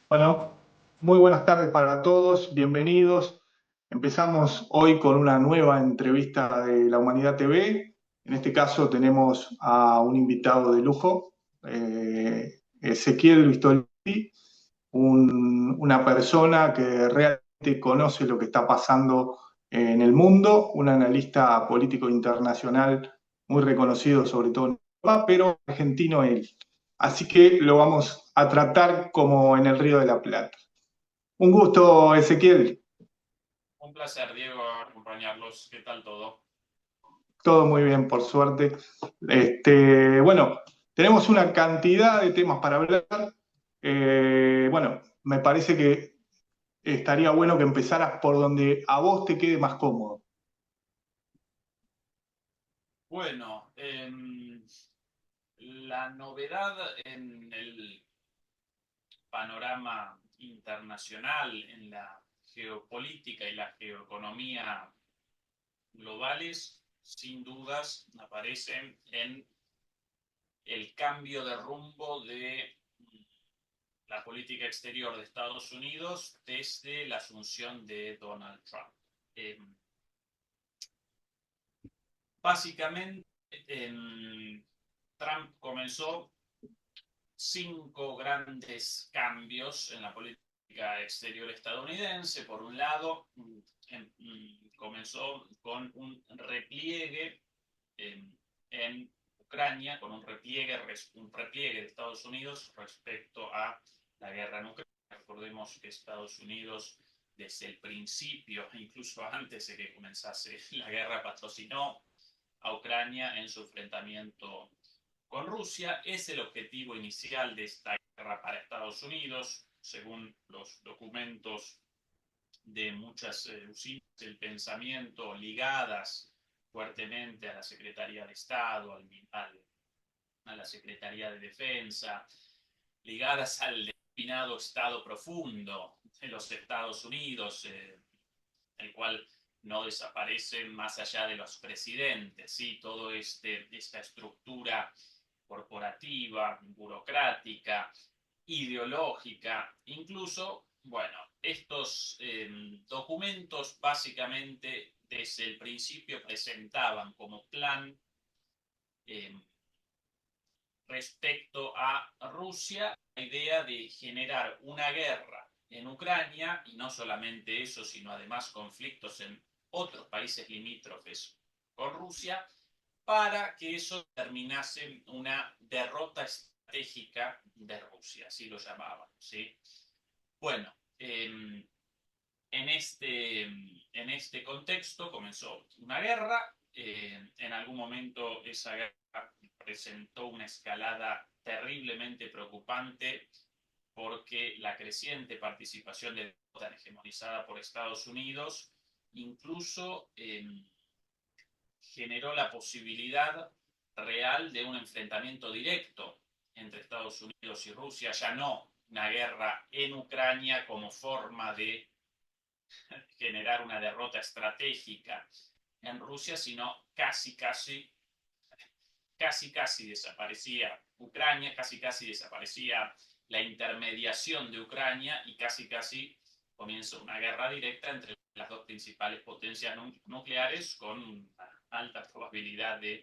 Bueno, muy buenas tardes para todos, bienvenidos. Empezamos hoy con una nueva entrevista de La Humanidad TV. En este caso tenemos a un invitado de lujo, Ezequiel Vistolfi, una persona que realmente conoce lo que está pasando en el mundo, un analista político internacional muy reconocido, sobre todo en Europa, pero argentino él. Así que lo vamos a tratar como en el Río de la Plata. Un gusto, Ezequiel. Un placer, Diego, acompañarlos. ¿Qué tal todo? Todo muy bien, por suerte. Bueno, tenemos una cantidad de temas para hablar. Bueno, me parece que estaría bueno que empezaras por donde a vos te quede más cómodo. Bueno, la novedad en el panorama internacional, en la geopolítica y la geoeconomía globales, sin dudas, aparecen en el cambio de rumbo de la política exterior de Estados Unidos desde la asunción de Donald Trump. Eh, Básicamente, Trump comenzó 5 grandes cambios en la política exterior estadounidense. Por un lado, comenzó con un repliegue en Ucrania, con un repliegue de Estados Unidos respecto a la guerra en Ucrania. Recordemos que Estados Unidos, desde el principio, incluso antes de que comenzase la guerra, patrocinó a Ucrania en su enfrentamiento con Rusia. Es el objetivo inicial de esta guerra para Estados Unidos, según los documentos de muchas usinas del pensamiento ligadas fuertemente a la Secretaría de Estado, a la Secretaría de Defensa, ligadas al denominado Estado profundo de los Estados Unidos, el cual no desaparecen más allá de los presidentes, ¿sí? Todo esta estructura corporativa, burocrática, ideológica, incluso, bueno, estos documentos básicamente desde el principio presentaban como plan eh, respecto a Rusia la idea de generar una guerra en Ucrania, y no solamente eso, sino además conflictos en otros países limítrofes con Rusia, para que eso terminase en una derrota estratégica de Rusia, así lo llamaban, ¿sí? Bueno, en este contexto comenzó una guerra. En algún momento esa guerra presentó una escalada terriblemente preocupante, porque la creciente participación de la OTAN, hegemonizada por Estados Unidos, incluso generó la posibilidad real de un enfrentamiento directo entre Estados Unidos y Rusia, ya no una guerra en Ucrania como forma de generar una derrota estratégica en Rusia, sino casi desaparecía Ucrania, casi desaparecía la intermediación de Ucrania, y casi comienza una guerra directa entre las dos principales potencias nucleares, con una alta probabilidad de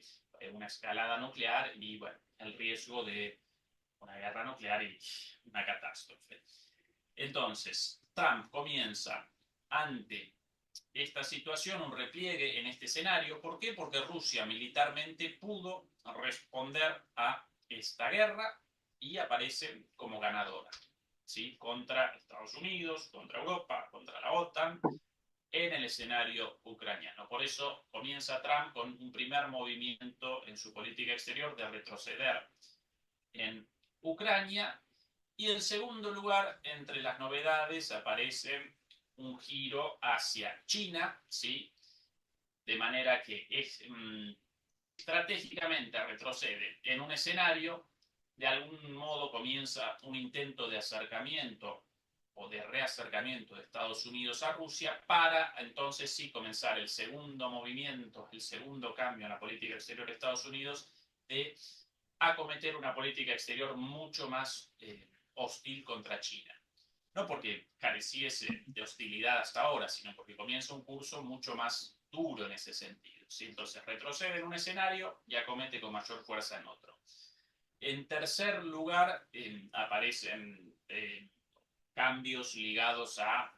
una escalada nuclear y, bueno, el riesgo de una guerra nuclear y una catástrofe. Entonces, Trump comienza, ante esta situación, un repliegue en este escenario. ¿Por qué? Porque Rusia militarmente pudo responder a esta guerra y aparece como ganadora, ¿sí? Contra Estados Unidos, contra Europa, contra la OTAN, en el escenario ucraniano. Por eso comienza Trump con un primer movimiento en su política exterior de retroceder en Ucrania. Y en segundo lugar, entre las novedades aparece un giro hacia China, ¿sí? De manera que estratégicamente retrocede en un escenario, de algún modo comienza un intento de acercamiento o de reacercamiento de Estados Unidos a Rusia para entonces sí comenzar el segundo movimiento, el segundo cambio en la política exterior de Estados Unidos de acometer una política exterior mucho más hostil contra China. No porque careciese de hostilidad hasta ahora, sino porque comienza un curso mucho más duro en ese sentido. ¿Sí? Entonces retrocede en un escenario y acomete con mayor fuerza en otro. En tercer lugar, aparecen cambios ligados a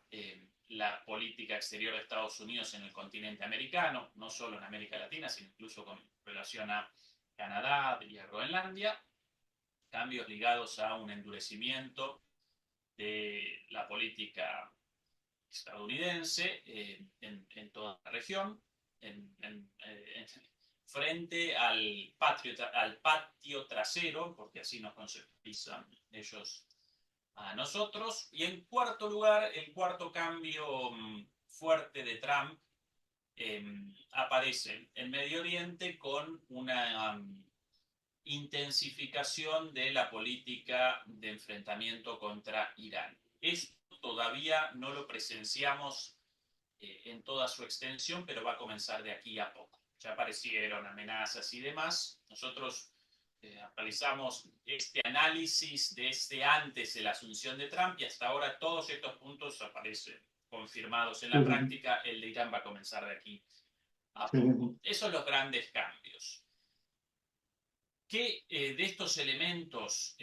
la política exterior de Estados Unidos en el continente americano, no solo en América Latina, sino incluso con relación a Canadá y a Groenlandia, cambios ligados a un endurecimiento de la política estadounidense en toda la región, frente al patio trasero, porque así nos conceptualizan ellos a nosotros. Y en cuarto lugar, el cuarto cambio fuerte de Trump aparece en Medio Oriente con una intensificación de la política de enfrentamiento contra Irán. Esto todavía no lo presenciamos en toda su extensión, pero va a comenzar de aquí a poco. Ya aparecieron amenazas y demás. Nosotros realizamos este análisis desde antes de la asunción de Trump y hasta ahora todos estos puntos aparecen confirmados en la práctica. El de Irán va a comenzar de aquí a poco. Esos son los grandes cambios. ¿Qué de estos elementos,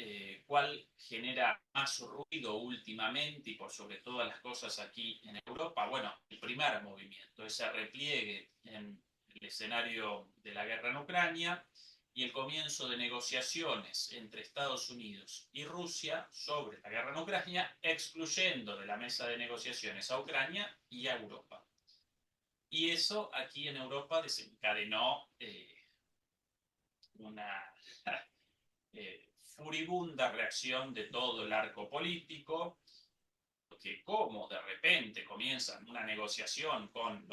cuál genera más ruido últimamente y por sobre todas las cosas aquí en Europa? Bueno, el primer movimiento, ese repliegue en el escenario de la guerra en Ucrania y el comienzo de negociaciones entre Estados Unidos y Rusia sobre la guerra en Ucrania, excluyendo de la mesa de negociaciones a Ucrania y a Europa. Y eso aquí en Europa desencadenó una furibunda reacción de todo el arco político, que como de repente comienzan una negociación con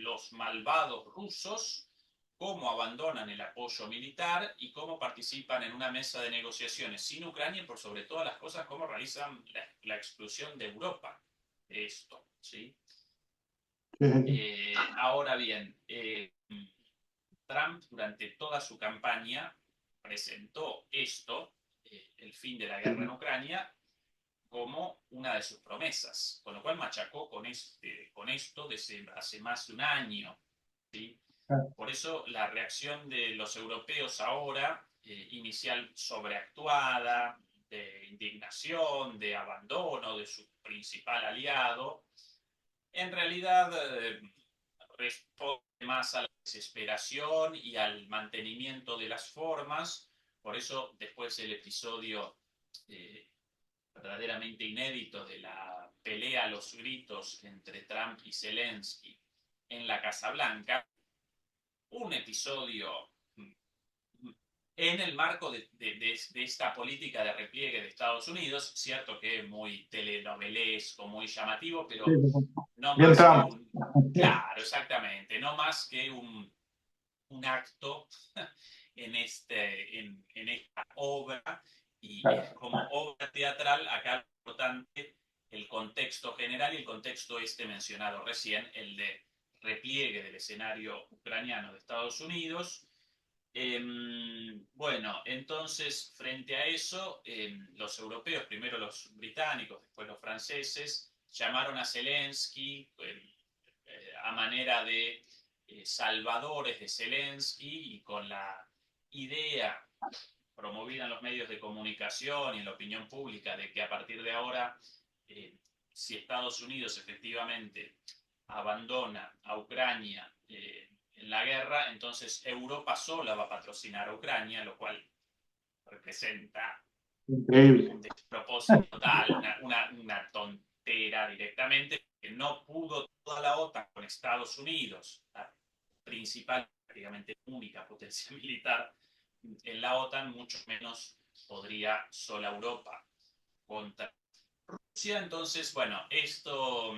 los malvados rusos, cómo abandonan el apoyo militar y cómo participan en una mesa de negociaciones sin Ucrania y por sobre todas las cosas cómo realizan la exclusión de Europa de esto. ¿Sí? Ahora bien, Trump durante toda su campaña presentó esto, el fin de la guerra en Ucrania, como una de sus promesas, con lo cual machacó con esto desde hace más de un año. ¿Sí? Por eso la reacción de los europeos ahora, inicial sobreactuada, de indignación, de abandono de su principal aliado, en realidad responde más a la desesperación y al mantenimiento de las formas. Por eso después el episodio verdaderamente inédito de la pelea a los gritos entre Trump y Zelensky en la Casa Blanca, un episodio en el marco de esta política de repliegue de Estados Unidos, cierto que es muy telenovelesco, muy llamativo, pero no Bien más Trump. que claro, exactamente, no más que un acto en esta obra, y como obra teatral, acá es importante el contexto general y el contexto mencionado recién, el de repliegue del escenario ucraniano de Estados Unidos. Bueno, entonces, frente a eso, los europeos, primero los británicos, después los franceses, llamaron a Zelensky a manera de salvadores de Zelensky y con la idea promovida en los medios de comunicación y en la opinión pública de que a partir de ahora, si Estados Unidos efectivamente abandona a Ucrania en la guerra, entonces Europa sola va a patrocinar a Ucrania, lo cual representa Increíble. un despropósito total, una tontera directamente, que no pudo toda la OTAN con Estados Unidos, la principal, prácticamente única potencia militar en la OTAN, mucho menos podría sola Europa contra Entonces, bueno, esta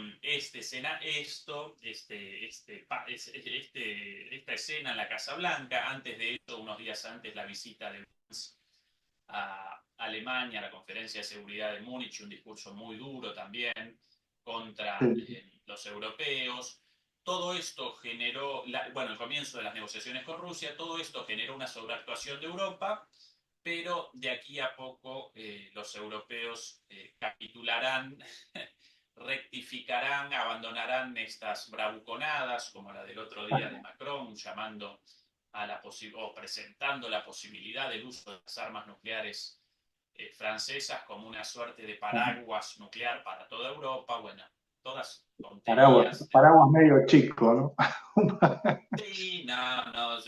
escena en la Casa Blanca, antes de esto, unos días antes, la visita de Vance a Alemania, la conferencia de seguridad de Múnich, un discurso muy duro también contra Sí, los europeos. Todo esto generó, bueno, el comienzo de las negociaciones con Rusia, todo esto generó una sobreactuación de Europa, pero de aquí a poco los europeos capitularán, rectificarán, abandonarán estas bravuconadas, como la del otro día de Macron, llamando a o presentando la posibilidad del uso de las armas nucleares francesas como una suerte de paraguas nuclear para toda Europa. Bueno, todas paraguas, tonterías. paraguas medio chico, ¿no? Sí, no, no,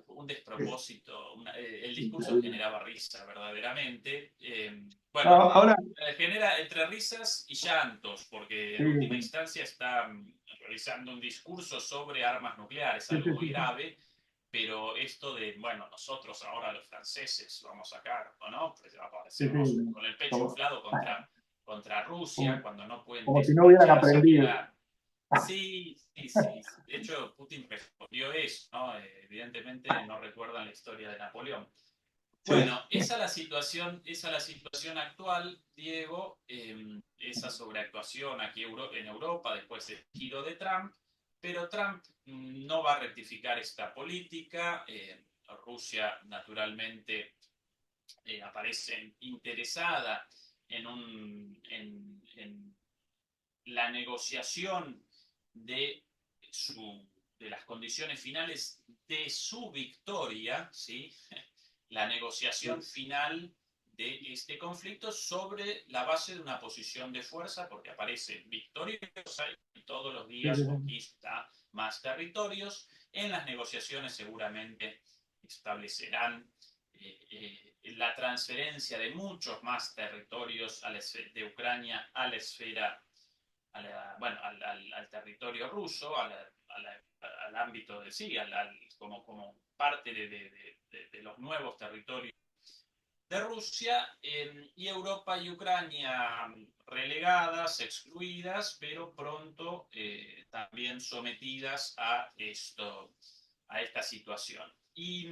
un despropósito. El discurso generaba risa, verdaderamente. No, Bueno, ahora, genera entre risas y llantos, porque sí, en última instancia está realizando un discurso sobre armas nucleares, sí, algo sí, muy sí, sí, grave, pero esto de, bueno, nosotros ahora los franceses vamos a sacar, ¿no? Pues sí, aparecemos sí, con el pecho como, inflado contra Rusia, como- cuando no pueden como si no hubieran despacharse a aprendido. mirar. Sí, sí, sí. De hecho, Putin respondió eso, ¿no? Evidentemente no recuerdan la historia de Napoleón. Sí, Bueno, esa es la situación actual, Diego, esa sobreactuación aquí en Europa después del giro de Trump, pero Trump no va a rectificar esta política. Rusia, naturalmente, aparece interesada en la negociación de, de las condiciones finales de su victoria, ¿sí? La negociación final de este conflicto sobre la base de una posición de fuerza, porque aparece victoriosa y todos los sí, días sí, sí. conquista más territorios. En las negociaciones seguramente establecerán la transferencia de muchos más territorios de Ucrania a la esfera bueno, al territorio ruso, al ámbito de sí, como parte de los nuevos territorios de Rusia, y Europa y Ucrania relegadas, excluidas, pero pronto también sometidas a esta situación. Y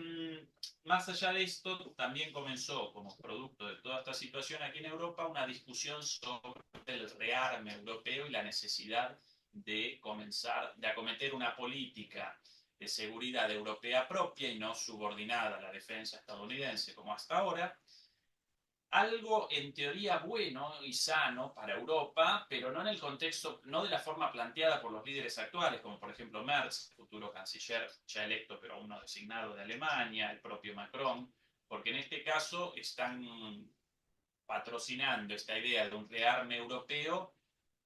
más allá de esto, también comenzó como producto de toda esta situación aquí en Europa una discusión sobre el rearme europeo y la necesidad de comenzar, de acometer una política de seguridad europea propia y no subordinada a la defensa estadounidense como hasta ahora. Algo en teoría bueno y sano para Europa, pero no en el contexto, no de la forma planteada por los líderes actuales, como por ejemplo Merz, futuro canciller ya electo pero aún no designado de Alemania, el propio Macron, porque en este caso están patrocinando esta idea de un rearme europeo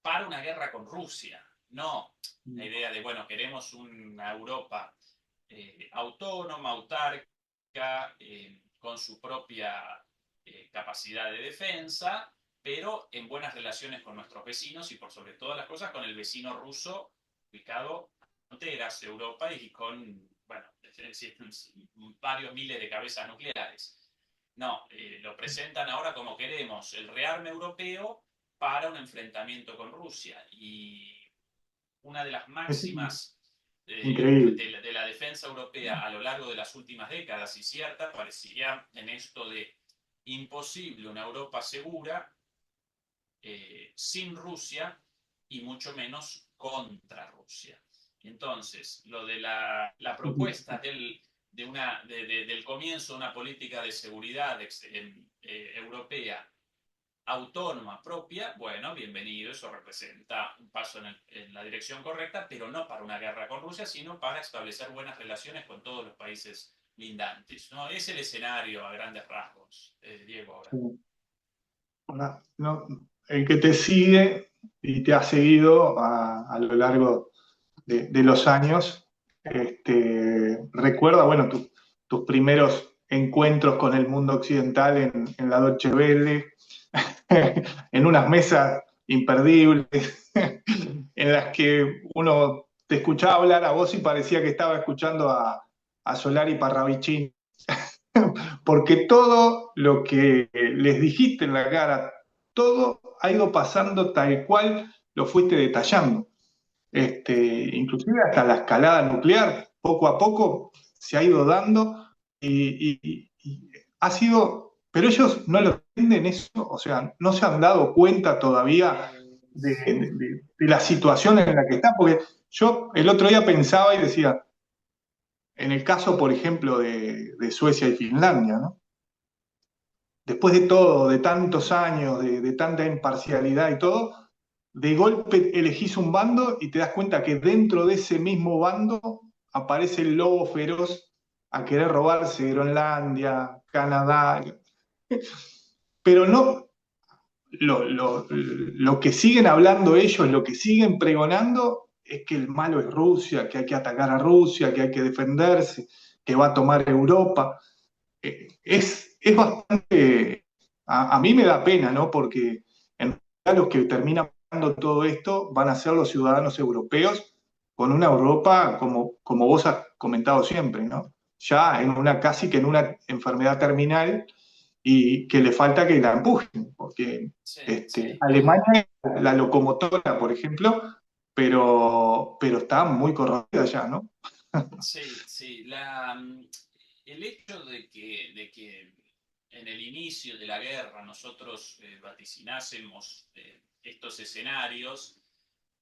para una guerra con Rusia. No la idea de, bueno, queremos una Europa autónoma, autárquica, con su propia capacidad de defensa, pero en buenas relaciones con nuestros vecinos y por sobre todas las cosas con el vecino ruso ubicado a fronteras de Europa y con, bueno, varios miles de cabezas nucleares. No, lo presentan ahora como queremos el rearme europeo para un enfrentamiento con Rusia. Y una de las Es máximas increíble. de la defensa europea a lo largo de las últimas décadas, y cierta, parecía en esto de imposible una Europa segura sin Rusia y mucho menos contra Rusia. Entonces, lo de la propuesta del comienzo de una política de seguridad europea autónoma propia, bueno, bienvenido, eso representa un paso en la dirección correcta, pero no para una guerra con Rusia, sino para establecer buenas relaciones con todos los países lindantes, ¿no? Es el escenario a grandes rasgos, Diego, ahora. Ahora, no, el que te sigue y te ha seguido a lo largo de los años, recuerda, bueno, tus primeros encuentros con el mundo occidental en la Deutsche Welle, en unas mesas imperdibles, en las que uno te escuchaba hablar a vos y parecía que estaba escuchando a Solari Parravicini, porque todo lo que les dijiste en la cara todo ha ido pasando tal cual lo fuiste detallando. Inclusive hasta la escalada nuclear, poco a poco se ha ido dando y ha sido, pero ellos no lo entienden eso, o sea, no se han dado cuenta todavía de la situación en la que está, porque yo el otro día pensaba y decía, en el caso, por ejemplo, de Suecia y Finlandia, ¿no? Después de todo, de tantos años, de tanta imparcialidad y todo, de golpe elegís un bando y te das cuenta que dentro de ese mismo bando aparece el lobo feroz a querer robarse Groenlandia, Canadá, pero no lo que siguen hablando ellos, lo que siguen pregonando es que el malo es Rusia, que hay que atacar a Rusia, que hay que defenderse, que va a tomar Europa. Es bastante, a mí me da pena, ¿no? Porque en realidad los que terminan pagando todo esto van a ser los ciudadanos europeos con una Europa, como vos has comentado siempre, ¿no? Ya en una, casi que en una enfermedad terminal y que le falta que la empujen, porque Sí, sí. Alemania es la locomotora, por ejemplo, pero está muy corrompida ya, ¿no? Sí, sí. El hecho de que en el inicio de la guerra nosotros vaticinásemos estos escenarios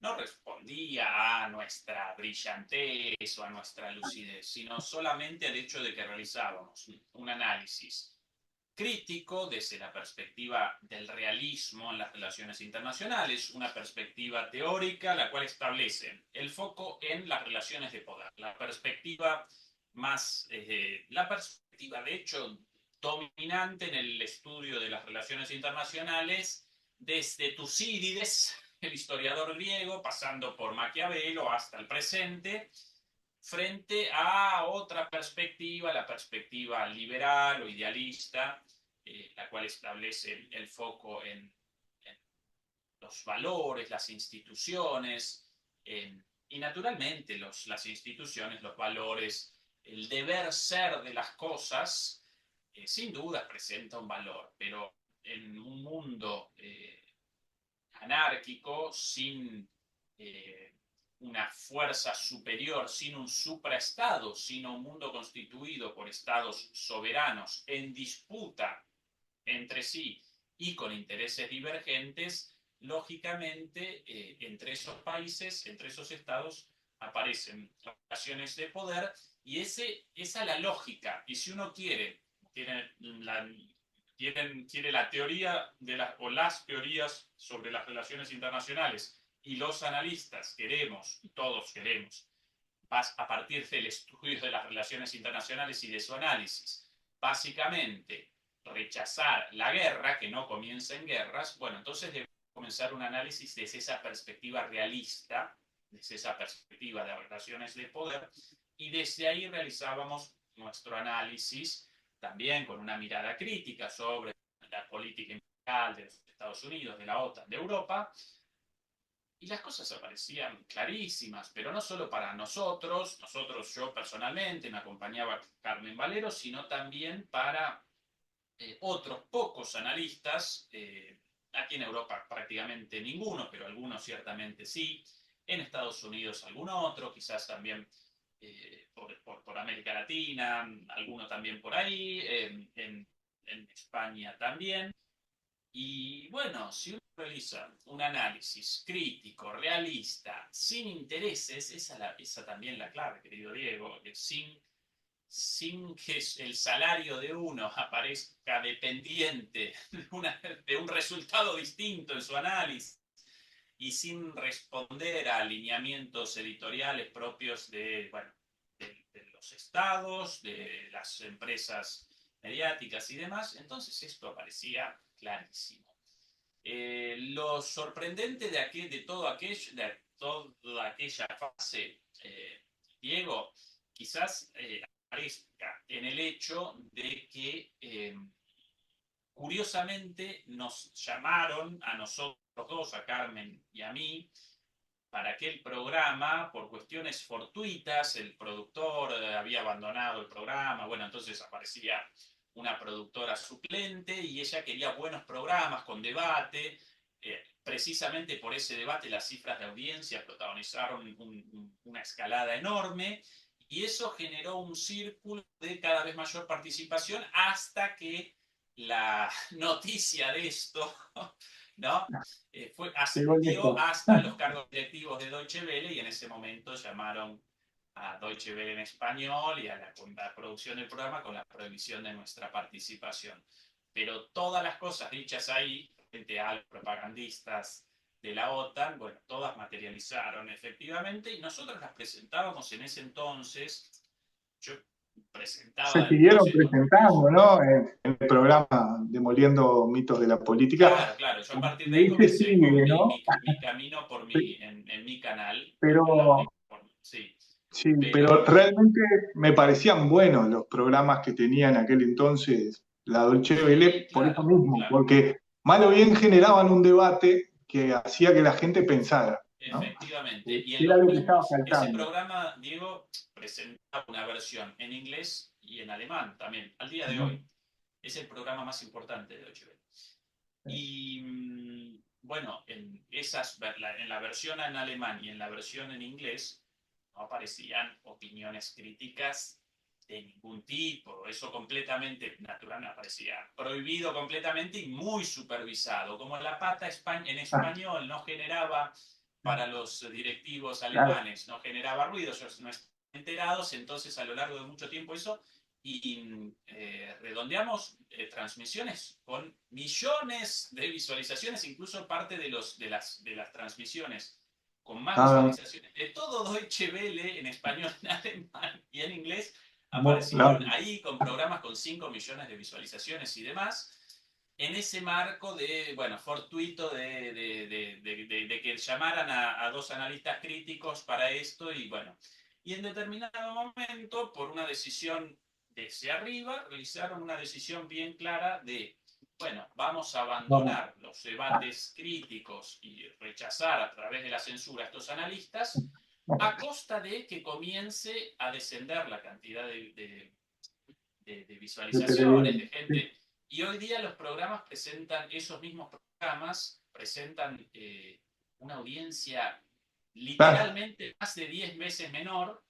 no respondía a nuestra brillantez o a nuestra lucidez, sino solamente al hecho de que realizábamos un análisis crítico desde la perspectiva del realismo en las relaciones internacionales, una perspectiva teórica la cual establece el foco en las relaciones de poder, la perspectiva la perspectiva de hecho dominante en el estudio de las relaciones internacionales desde Tucídides, el historiador griego, pasando por Maquiavelo hasta el presente, frente a otra perspectiva, la perspectiva liberal o idealista, la cual establece el foco en los valores, las instituciones, y naturalmente las instituciones, los valores, el deber ser de las cosas, sin duda presenta un valor, pero en un mundo anárquico, sin eh, una fuerza superior, sin un supraestado, sino un mundo constituido por estados soberanos en disputa entre sí y con intereses divergentes, lógicamente entre esos países, entre esos estados, aparecen relaciones de poder y esa es la lógica. Y si uno tiene quiere la teoría o las teorías sobre las relaciones internacionales y los analistas queremos, y todos queremos, a partir del estudio de las relaciones internacionales y de su análisis, básicamente rechazar la guerra, que no comienza en guerras, bueno, entonces debe comenzar un análisis desde esa perspectiva realista, desde esa perspectiva de relaciones de poder, y desde ahí realizábamos nuestro análisis también con una mirada crítica sobre la política imperial de los Estados Unidos, de la OTAN, de Europa, y las cosas aparecían clarísimas, pero no solo para nosotros, yo personalmente, me acompañaba Carmen Valero, sino también para otros pocos analistas, aquí en Europa prácticamente ninguno, pero algunos ciertamente sí, en Estados Unidos algún otro, quizás también por América Latina, alguno también por ahí, en España también. Y bueno, si uno realiza un análisis crítico, realista, sin intereses, esa también la clave, querido Diego, sin que el salario de uno aparezca dependiente de un resultado distinto en su análisis y sin responder a alineamientos editoriales propios bueno, de los estados, de las empresas mediáticas y demás, entonces esto aparecía clarísimo. Lo sorprendente de toda aquella fase, Diego, quizás aparezca en el hecho de que curiosamente nos llamaron a nosotros dos, a Carmen y a mí, para aquel programa, por cuestiones fortuitas, el productor había abandonado el programa, bueno, entonces aparecía una productora suplente y ella quería buenos programas con debate. Precisamente por ese debate las cifras de audiencia protagonizaron una escalada enorme y eso generó un círculo de cada vez mayor participación hasta que la noticia de esto, ¿no? Ascendió hasta los cargos directivos de Deutsche Welle y en ese momento llamaron a Deutsche Welle en español y a la producción del programa con la prohibición de nuestra participación. Pero todas las cosas dichas ahí, frente a los propagandistas de la OTAN, bueno, todas materializaron efectivamente y nosotros las presentábamos en ese entonces. Yo Se presentaba siguieron entonces. presentando, ¿no? En el programa Demoliendo mitos de la política. Claro, claro. Yo a partir de ahí Ahí se comencé sigue, con ¿no? mi camino por en mi canal, en la Pero única forma. Sí, sí, pero pero realmente me parecían buenos los programas que tenía en aquel entonces la Dolce sí, Vele por eso claro, mismo, claro. porque mal o bien generaban un debate que hacía que la gente pensara, ¿no? Efectivamente. Y en Era los lo que estaba mismos, ese faltando. programa, Diego, presentaba una versión en inglés y en alemán también, al día de Ujú. hoy. Es el programa más importante de Deutsche Welle. Y bueno, en la versión en alemán y en la versión en inglés no aparecían opiniones críticas de ningún tipo. Eso completamente natural, no aparecía prohibido completamente y muy supervisado. Como la pata en Ah, español no generaba para los directivos claro. alemanes, no generaba ruido, ellos no estaban enterados, entonces a lo largo de mucho tiempo eso y redondeamos transmisiones con millones de visualizaciones, incluso parte de las transmisiones con más Ah, visualizaciones de todo Deutsche Welle en español, en alemán y en inglés no, aparecieron ahí con programas con 5 millones de visualizaciones y demás. En ese marco de, bueno, fortuito de que llamaran a dos analistas críticos para esto y bueno, y en determinado momento, por una decisión desde arriba, realizaron una decisión bien clara de, bueno, vamos a vamos. abandonar los debates críticos y rechazar a través de la censura a estos analistas a costa de que comience a descender la cantidad de De visualizaciones, de televisión. Sí, gente. Y hoy día los programas presentan, esos mismos programas presentan una audiencia claro. literalmente más de 10 veces menor,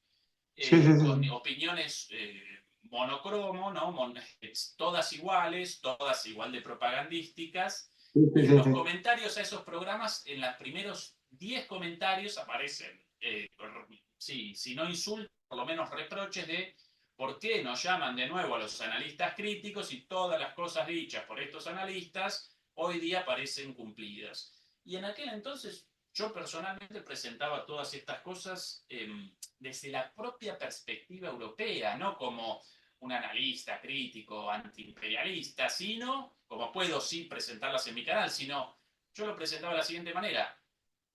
Sí, sí, con sí. opiniones monocromo, ¿no? Todas iguales, todas igual de propagandísticas. Sí, sí, Y en sí, los sí. comentarios a esos programas, en los primeros 10 comentarios aparecen, sí, si no insultos, por lo menos reproches de por qué nos llaman de nuevo a los analistas críticos y todas las cosas dichas por estos analistas hoy día parecen cumplidas. Y en aquel entonces yo personalmente presentaba todas estas cosas desde la propia perspectiva europea, no como un analista crítico antiimperialista, sino, como puedo sí presentarlas en mi canal, sino yo lo presentaba de la siguiente manera.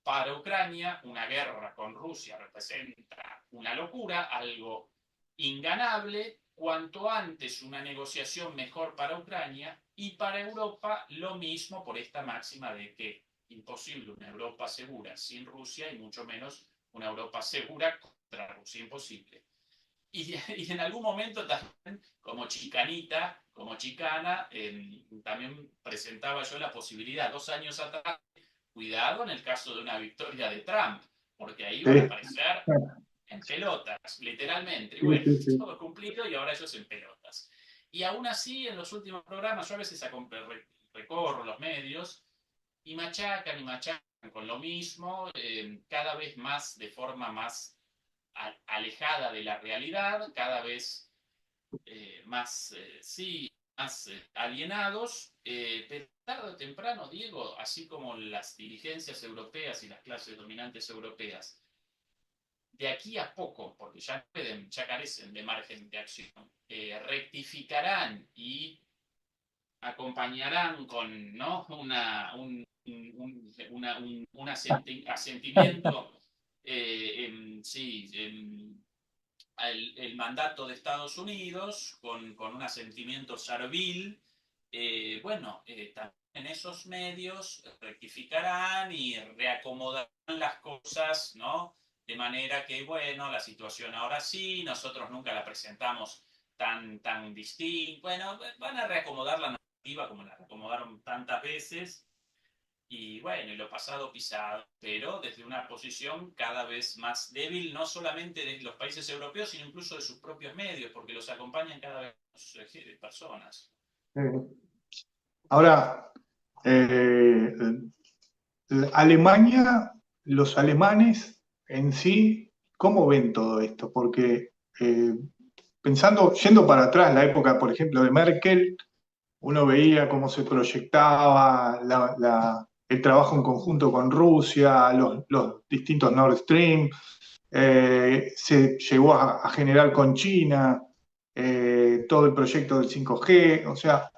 Para Ucrania, una guerra con Rusia representa una locura, algo inganable. Cuanto antes una negociación mejor para Ucrania y para Europa lo mismo por esta máxima de que imposible una Europa segura sin Rusia y mucho menos una Europa segura contra Rusia, imposible. Y en algún momento también, como chicanita, como chicana, también presentaba yo la posibilidad 2 años atrás, cuidado en el caso de una victoria de Trump, porque ahí van a Sí, aparecer en pelotas, literalmente. Y sí, bueno, sí, sí. todo cumplido y ahora ellos en pelotas. Y aún así, en los últimos programas, yo a veces recorro los medios y machacan con lo mismo, cada vez más de forma más alejada de la realidad, cada vez más, sí, más alienados, pero tarde o temprano, Diego, así como las dirigencias europeas y las clases dominantes europeas, de aquí a poco, porque ya pueden, ya carecen de margen de acción, rectificarán y acompañarán con, ¿no? Un asentimiento, sí, el mandato de Estados Unidos con un asentimiento servil, bueno, también en esos medios rectificarán y reacomodarán las cosas, ¿no? De manera que, bueno, la situación ahora sí, nosotros nunca la presentamos tan distinto. Bueno, van a reacomodar la narrativa como la reacomodaron tantas veces. Y bueno, y lo pasado pisado, pero desde una posición cada vez más débil, no solamente de los países europeos, sino incluso de sus propios medios, porque los acompañan cada vez más personas. Eh, Ahora, eh, Alemania, los alemanes en sí, ¿cómo ven todo esto? Porque pensando, yendo para atrás, la época, por ejemplo, de Merkel, uno veía cómo se proyectaba el trabajo en conjunto con Rusia, los distintos Nord Stream, se llegó a generar con China todo el proyecto del 5G, o sea,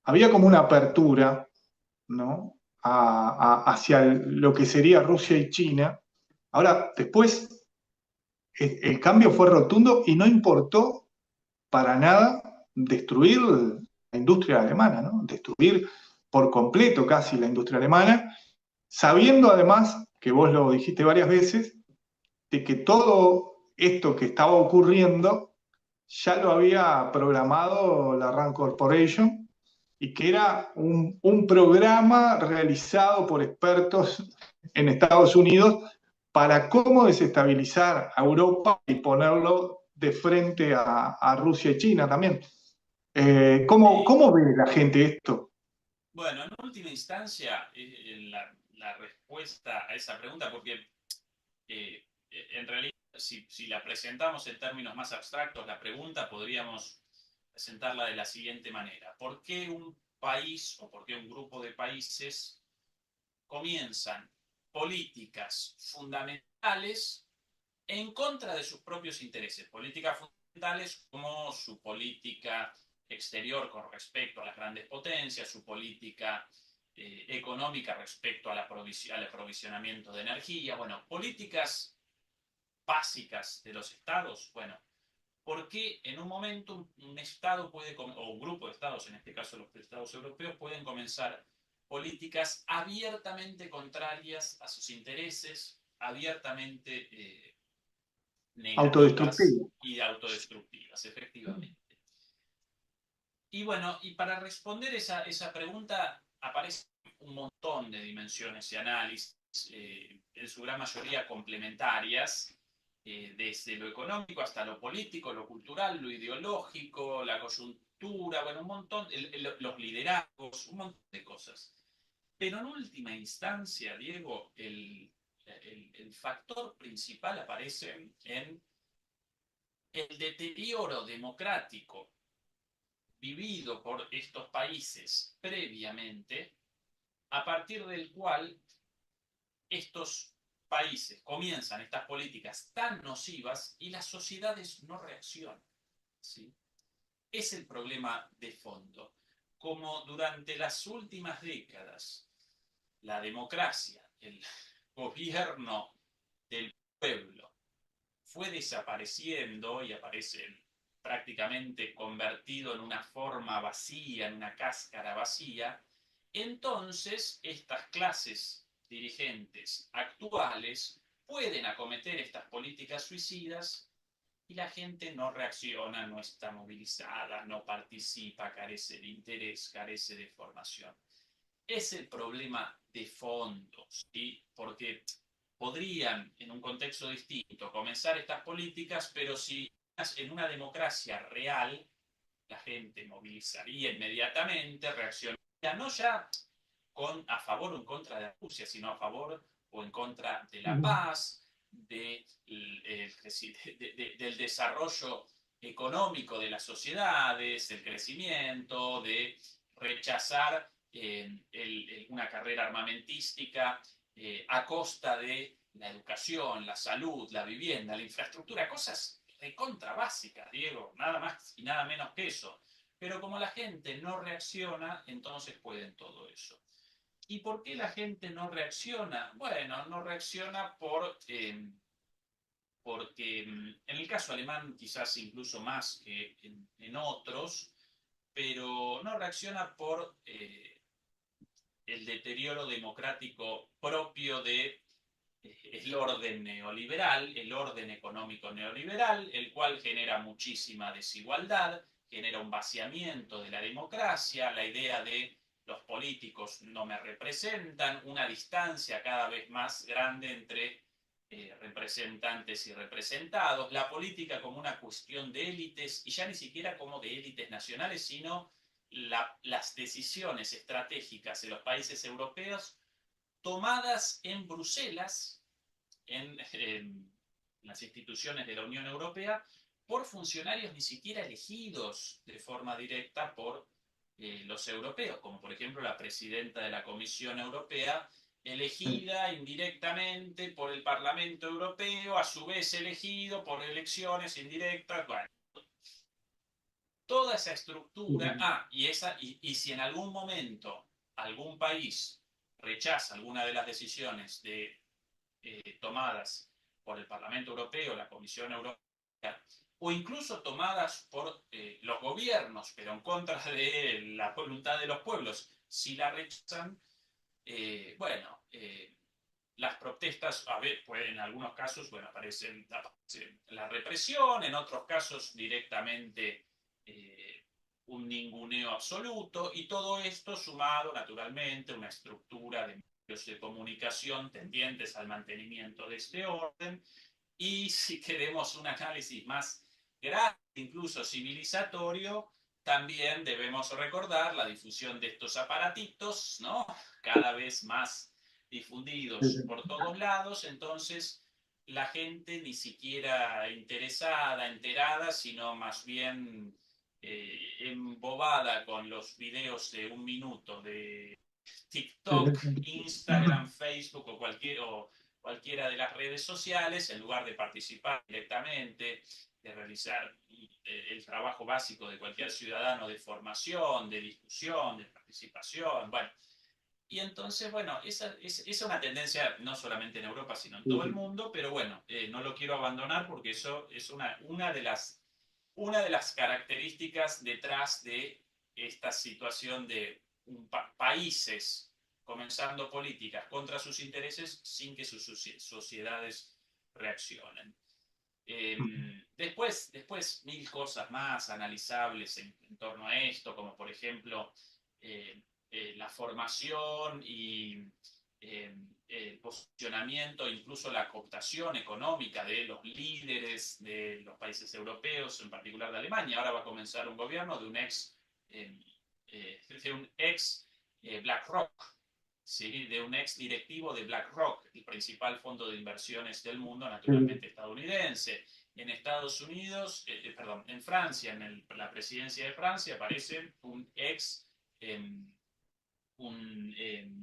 había como una apertura, ¿no? Hacia lo que sería Rusia y China. Ahora, después, el cambio fue rotundo y no importó para nada destruir la industria alemana, ¿no? Destruir por completo casi la industria alemana, sabiendo además, que vos lo dijiste varias veces, de que todo esto que estaba ocurriendo ya lo había programado la Rand Corporation y que era un programa realizado por expertos en Estados Unidos para cómo desestabilizar a Europa y ponerlo de frente a Rusia y China también. Sí. ¿Cómo ve la gente esto? Bueno, en última instancia, la respuesta a esa pregunta, porque en realidad, si la presentamos en términos más abstractos, la pregunta podríamos presentarla de la siguiente manera. ¿Por qué un país o por qué un grupo de países comienzan políticas fundamentales en contra de sus propios intereses? Políticas fundamentales como su política exterior con respecto a las grandes potencias, su política económica respecto al aprovisionamiento de energía, bueno, políticas básicas de los estados. Bueno, ¿por qué en un momento un estado puede, o un grupo de estados, en este caso los estados europeos, pueden comenzar políticas abiertamente contrarias a sus intereses, abiertamente negativas Autodestructivo. y autodestructivas, efectivamente? Y bueno, y para responder esa pregunta aparecen un montón de dimensiones y análisis, en su gran mayoría complementarias, desde lo económico hasta lo político, lo cultural, lo ideológico, la coyuntura, bueno, un montón, los liderazgos, un montón de cosas. Pero en última instancia, Diego, el factor principal aparece en el deterioro democrático vivido por estos países previamente, a partir del cual estos países comienzan estas políticas tan nocivas y las sociedades no reaccionan. ¿Sí? Es el problema de fondo. Como durante las últimas décadas la democracia, el gobierno del pueblo, fue desapareciendo y aparece prácticamente convertido en una forma vacía, en una cáscara vacía, entonces estas clases dirigentes actuales pueden acometer estas políticas suicidas y la gente no reacciona, no está movilizada, no participa, carece de interés, carece de formación. Es el problema de fondo, ¿sí? Porque podrían, en un contexto distinto, comenzar estas políticas, pero si en una democracia real, la gente movilizaría inmediatamente, reaccionaría, no ya a favor o en contra de Rusia, sino a favor o en contra de la paz, del desarrollo económico de las sociedades, del crecimiento, de rechazar una carrera armamentística a costa de la educación, la salud, la vivienda, la infraestructura, cosas recontra básicas, Diego, nada más y nada menos que eso. Pero como la gente no reacciona, entonces pueden todo eso. ¿Y por qué la gente no reacciona? Bueno, no reacciona porque en el caso alemán quizás incluso más que en otros, pero no reacciona por el deterioro democrático propio de el orden neoliberal, el orden económico neoliberal, el cual genera muchísima desigualdad, genera un vaciamiento de la democracia, la idea de los políticos no me representan, una distancia cada vez más grande entre representantes y representados, la política como una cuestión de élites, y ya ni siquiera como de élites nacionales, sino las decisiones estratégicas en los países europeos tomadas en Bruselas, en las instituciones de la Unión Europea, por funcionarios ni siquiera elegidos de forma directa por los europeos, como por ejemplo la presidenta de la Comisión Europea, elegida indirectamente por el Parlamento Europeo, a su vez elegido por elecciones indirectas. Bueno, toda esa estructura, y si en algún momento algún país rechaza alguna de las decisiones tomadas por el Parlamento Europeo, la Comisión Europea, o incluso tomadas por los gobiernos, pero en contra de la voluntad de los pueblos, si la rechazan, bueno, las protestas, a ver, pues en algunos casos, bueno, aparece la represión, en otros casos directamente un ninguneo absoluto, y todo esto sumado naturalmente a una estructura de medios de comunicación tendientes al mantenimiento de este orden. Y si queremos un análisis más grande, incluso civilizatorio, también debemos recordar la difusión de estos aparatitos, ¿no? Cada vez más difundidos por todos lados. Entonces la gente ni siquiera interesada, enterada, sino más bien embobada con los videos de un minuto de TikTok, Instagram, Facebook o cualquiera de las redes sociales, en lugar de participar directamente, de realizar el trabajo básico de cualquier ciudadano de formación, de discusión, de participación. Bueno, y entonces, bueno, esa es una tendencia no solamente en Europa, sino en todo el mundo, pero bueno, no lo quiero abandonar porque eso es una de las características detrás de esta situación de países comenzando políticas contra sus intereses sin que sus sociedades reaccionen. Después mil cosas más analizables en torno a esto, como por ejemplo la formación y el posicionamiento, incluso la cooptación económica de los líderes de los países europeos, en particular de Alemania. Ahora va a comenzar un gobierno eh, de un ex BlackRock, ¿sí? De un ex directivo de BlackRock, el principal fondo de inversiones del mundo, naturalmente estadounidense. En Estados Unidos, perdón, en Francia, la presidencia de Francia, aparece un ex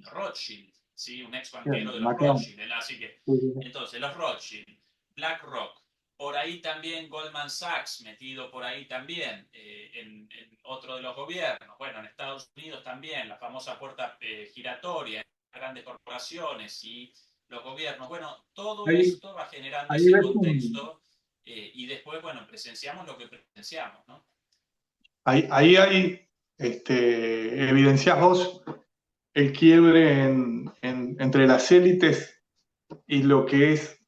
Rothschild, ¿sí? Un ex banquero de los Macron. Rothschild. Así que, entonces, los Rothschild, BlackRock, por ahí también Goldman Sachs, metido por ahí también, en otro de los gobiernos. Bueno, en Estados Unidos también, la famosa puerta giratoria, grandes corporaciones y los gobiernos. Bueno, todo Ahí, esto va generando ahí ese ves un- contexto y después, bueno, presenciamos lo que presenciamos, ¿no? ahí hay, evidencias vos el quiebre entre las élites y lo que es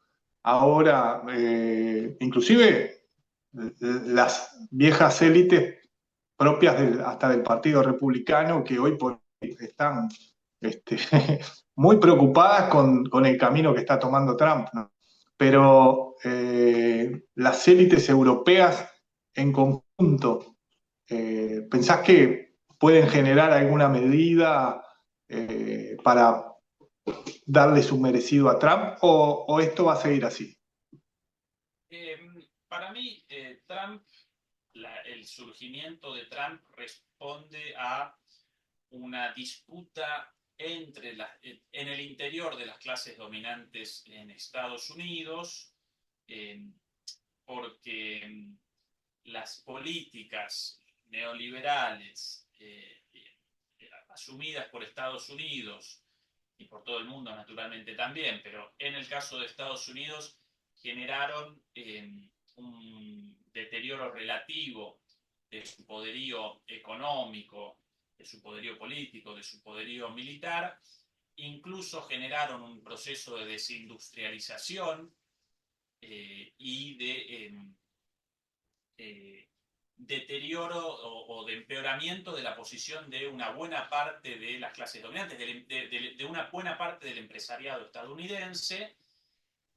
ahora, inclusive las viejas élites propias hasta del Partido Republicano, que hoy por hoy están este, muy preocupadas con el camino que está tomando Trump, ¿no? Pero las élites europeas en conjunto, ¿pensás que pueden generar alguna medida para darle su merecido a Trump o esto va a seguir así? Eh, para mí, el surgimiento de Trump responde a una disputa en el interior de las clases dominantes en Estados Unidos, eh, porque las políticas neoliberales asumidas por Estados Unidos y por todo el mundo naturalmente también, pero en el caso de Estados Unidos generaron un deterioro relativo de su poderío económico, de su poderío político, de su poderío militar, incluso generaron un proceso de desindustrialización y de deterioro o de empeoramiento de la posición de una buena parte de las clases dominantes, de una buena parte del empresariado estadounidense.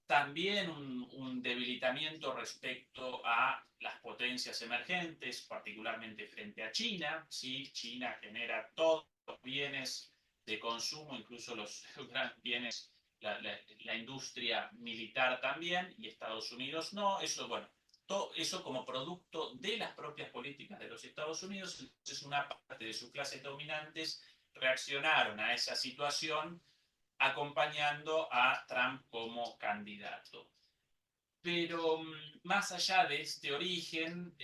También un debilitamiento respecto a las potencias emergentes, particularmente frente a China. ¿Sí? China genera todos los bienes de consumo, incluso los grandes bienes, la industria militar también, y Estados Unidos no. Eso, bueno, todo eso como producto de las propias políticas de los Estados Unidos. Entonces, una parte de sus clases dominantes reaccionaron a esa situación acompañando a Trump como candidato. Pero más allá de este origen,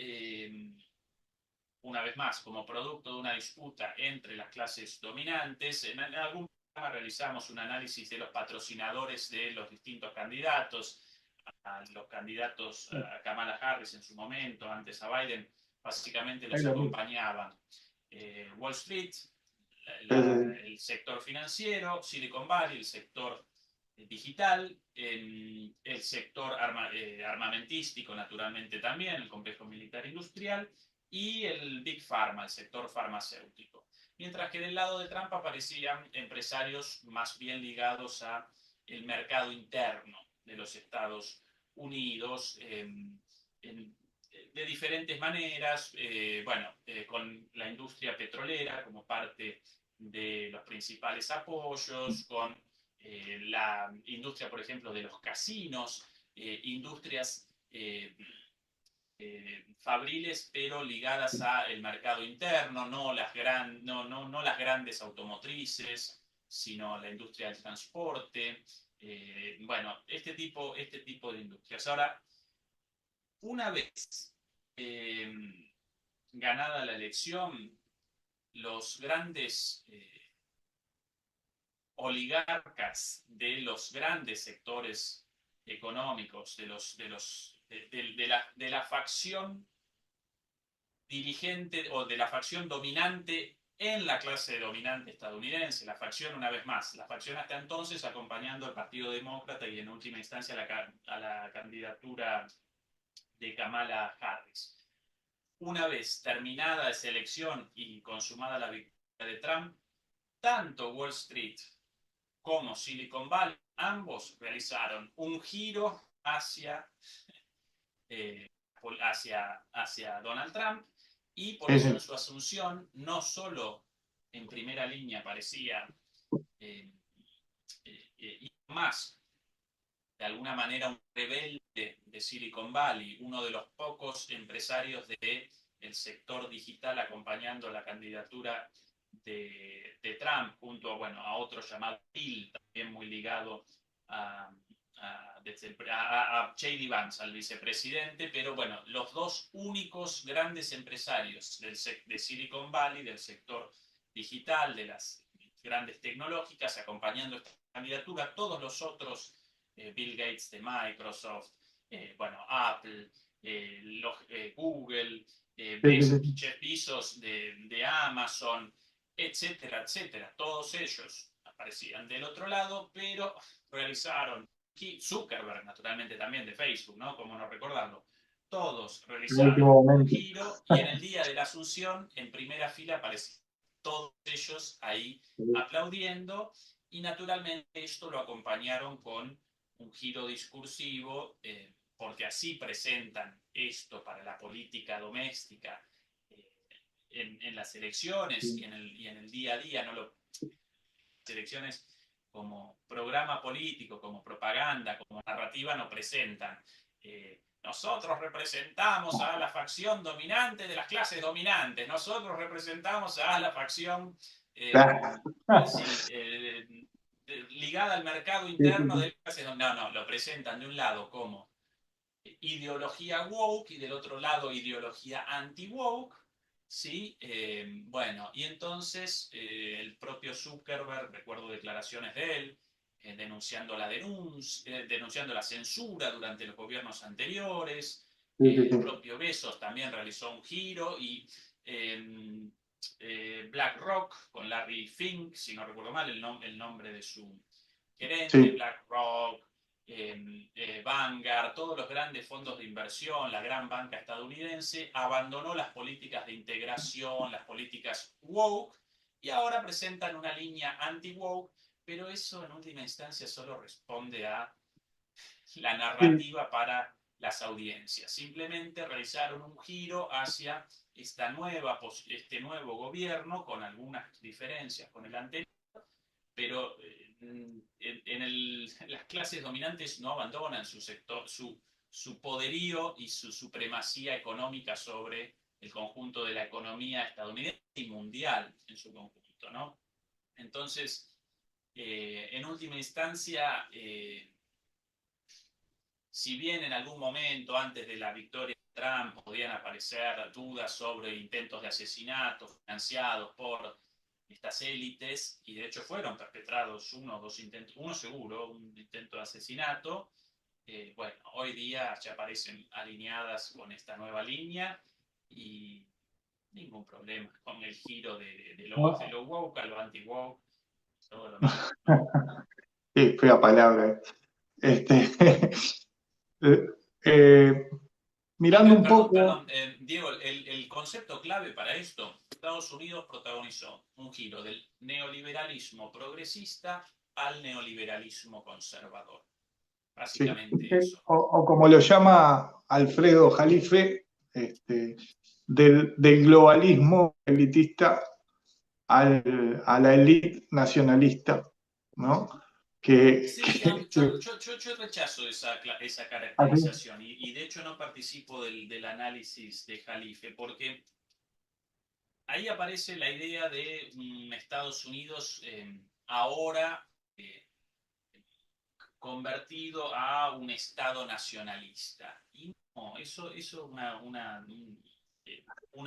una vez más, como producto de una disputa entre las clases dominantes, en algún programa realizamos un análisis de los patrocinadores de los distintos candidatos, a los candidatos a Kamala Harris en su momento, antes a Biden, básicamente los acompañaban Wall Street, el sector financiero, Silicon Valley, el sector digital, el sector armamentístico naturalmente también, el complejo militar industrial, y el Big Pharma, el sector farmacéutico. Mientras que del lado de Trump aparecían empresarios más bien ligados a el mercado interno de los Estados Unidos, de diferentes maneras, con la industria petrolera como parte de los principales apoyos, con la industria, por ejemplo, de los casinos, industrias fabriles, pero ligadas al mercado interno, no las grandes automotrices, sino la industria del transporte. Este tipo de industrias. Ahora, una vez ganada la elección, los grandes oligarcas de los grandes sectores económicos, de la facción dirigente o de la facción dominante en la clase dominante estadounidense, la facción, una vez más, la facción hasta entonces acompañando al Partido Demócrata y en última instancia a la candidatura de Kamala Harris. Una vez terminada esa elección y consumada la victoria de Trump, tanto Wall Street como Silicon Valley, ambos realizaron un giro eh, hacia Donald Trump, y por eso en su asunción no solo en primera línea aparecía Elon Musk, de alguna manera un rebelde de Silicon Valley, uno de los pocos empresarios del sector digital acompañando la candidatura de Trump, junto a otro llamado Bill, también muy ligado a J.D. Vance, al vicepresidente, pero bueno, los dos únicos grandes empresarios de Silicon Valley, del sector digital, de las grandes tecnológicas, acompañando esta candidatura. Todos los otros, Bill Gates de Microsoft, Apple, Google, Jeff Bezos de Amazon, etcétera, etcétera. Todos ellos aparecían del otro lado, pero realizaron, Zuckerberg naturalmente también de Facebook, ¿no? Como no recordarlo. Todos realizaron un giro, y en el día de la asunción, en primera fila aparecían todos ellos ahí aplaudiendo, y naturalmente esto lo acompañaron con un giro discursivo, porque así presentan esto para la política doméstica en las elecciones y en el día a día, ¿no? Las elecciones como programa político, como propaganda, como narrativa, no presentan. Nosotros representamos a la facción dominante de las clases dominantes, nosotros representamos a la facción ligada al mercado interno de las clases dominantes. No, lo presentan de un lado como ideología woke y del otro lado ideología anti-woke. ¿Sí? Y entonces el propio Zuckerberg, recuerdo declaraciones de él, denunciando la censura durante los gobiernos anteriores. El propio Bezos también realizó un giro y BlackRock, con Larry Fink, si no recuerdo mal el nombre de su gerente, Sí, BlackRock, Vanguard, todos los grandes fondos de inversión, la gran banca estadounidense, abandonó las políticas de integración, las políticas woke, y ahora presentan una línea anti-woke, pero eso en última instancia solo responde a la sí, narrativa para las audiencias. Simplemente realizaron un giro hacia este nuevo gobierno, con algunas diferencias con el anterior, pero las clases dominantes no abandonan su sector, su poderío y su supremacía económica sobre el conjunto de la economía estadounidense y mundial en su conjunto, ¿no? Entonces, en última instancia, si bien en algún momento antes de la victoria de Trump podían aparecer dudas sobre intentos de asesinato financiados por estas élites, y de hecho fueron perpetrados uno o dos intentos, uno seguro, un intento de asesinato, bueno, hoy día ya aparecen alineadas con esta nueva línea y ningún problema con el giro de ¿no? lo woke a lo anti-woke, todo lo mismo, ¿no? Sí, fea palabra. Este, eh, eh, mirando un Perdón, poco, perdón, Diego, el concepto clave para esto, Estados Unidos protagonizó un giro del neoliberalismo progresista al neoliberalismo conservador. sí, Básicamente eso. o como lo llama Alfredo Jalife, del globalismo elitista a la élite nacionalista, ¿no? Sí, yo rechazo esa así, caracterización y de hecho no participo del análisis de Jalife porque ahí aparece la idea de Estados Unidos ahora convertido a un Estado nacionalista. Y no, eso es un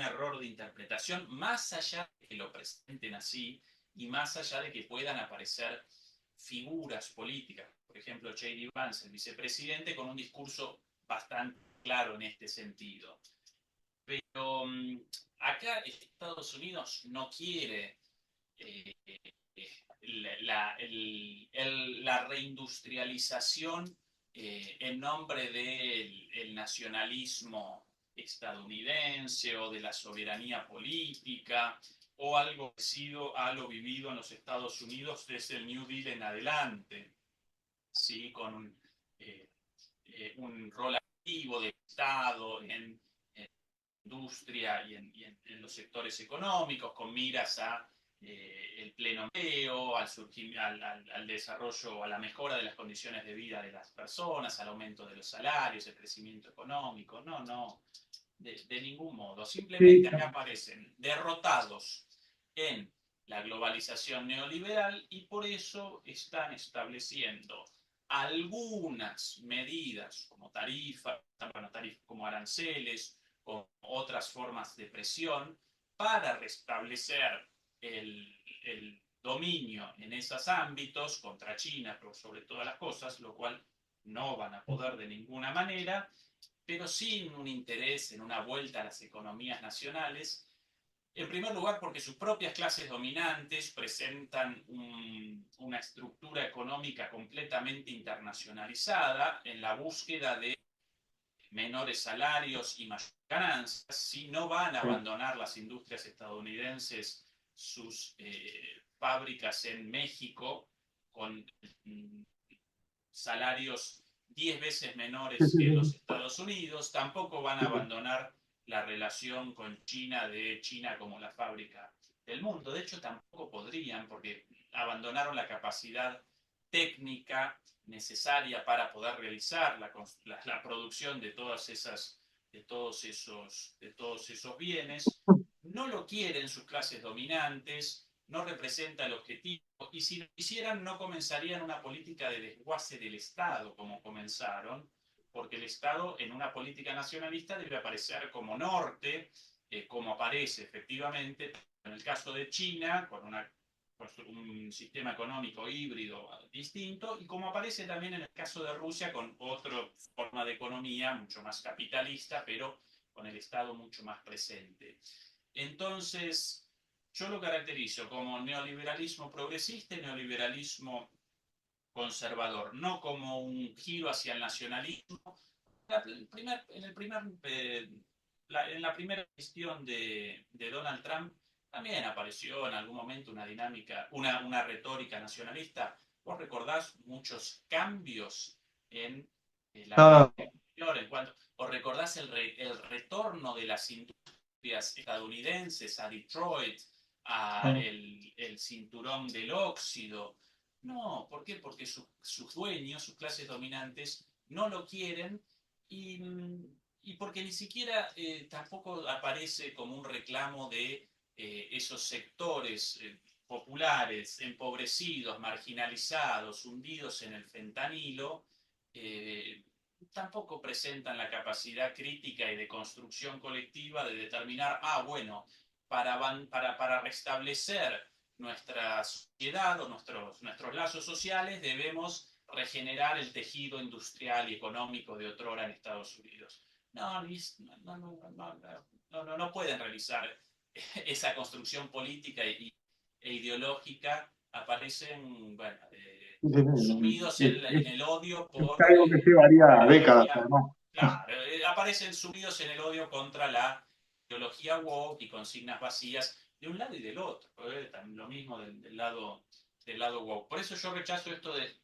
error de interpretación, más allá de que lo presenten así y más allá de que puedan aparecer figuras políticas, por ejemplo, J.D. Vance, el vicepresidente, con un discurso bastante claro en este sentido. Pero acá Estados Unidos no quiere eh, la reindustrialización en nombre del nacionalismo estadounidense o de la soberanía política o algo parecido a lo vivido en los Estados Unidos desde el New Deal en adelante, ¿sí? Con eh, un rol activo del Estado en industria en los sectores económicos, con miras a el pleno empleo, al desarrollo, a la mejora de las condiciones de vida de las personas, al aumento de los salarios, el crecimiento económico. No, no, de ningún modo. Simplemente sí, acá aparecen derrotados en la globalización neoliberal y por eso están estableciendo algunas medidas como tarifas, bueno, como aranceles, o otras formas de presión para restablecer el dominio en esos ámbitos contra China, pero sobre todas las cosas, lo cual no van a poder de ninguna manera, pero sin un interés en una vuelta a las economías nacionales. En primer lugar, porque sus propias clases dominantes presentan una estructura económica completamente internacionalizada en la búsqueda de menores salarios y mayores ganancias, si no van a sí, abandonar las industrias estadounidenses sus fábricas en México con salarios 10 veces sí, menores sí, que en los sí, Estados Unidos, tampoco van a sí. abandonar la relación con China de China como la fábrica del mundo. De hecho, tampoco podrían porque abandonaron la capacidad técnica necesaria para poder realizar la producción de de todos esos bienes. No lo quieren sus clases dominantes, no representa el objetivo y si lo hicieran no comenzarían una política de desguace del Estado como comenzaron, porque el Estado en una política nacionalista debe aparecer como norte, como aparece efectivamente en el caso de China, con un sistema económico híbrido distinto, y como aparece también en el caso de Rusia con otra forma de economía mucho más capitalista, pero con el Estado mucho más presente. Entonces, yo lo caracterizo como neoliberalismo progresista y neoliberalismo conservador, no como un giro hacia el nacionalismo. En la primera gestión de Donald Trump también apareció en algún momento una dinámica, una retórica nacionalista. ¿Vos recordás muchos cambios en la No, política exterior? ¿O recordás el retorno de las industrias estadounidenses a Detroit, a no. el cinturón del óxido? No, ¿por qué? Porque sus dueños, sus clases dominantes, no lo quieren y, y porque ni siquiera tampoco aparece como un reclamo de esos sectores populares, empobrecidos, marginalizados, hundidos en el fentanilo, eh, tampoco presentan la capacidad crítica y de construcción colectiva de determinar, bueno, para restablecer nuestra sociedad o nuestros lazos sociales, debemos regenerar el tejido industrial y económico de otrora en Estados Unidos. No pueden realizar esa construcción política e ideológica. Aparecen, bueno, sumidos en el odio Es por algo que la llevaría décadas, ideología. además. Claro, aparecen sumidos en el odio contra la ideología woke y consignas vacías de un lado y del otro. Lo mismo del lado woke. Por eso yo rechazo esto de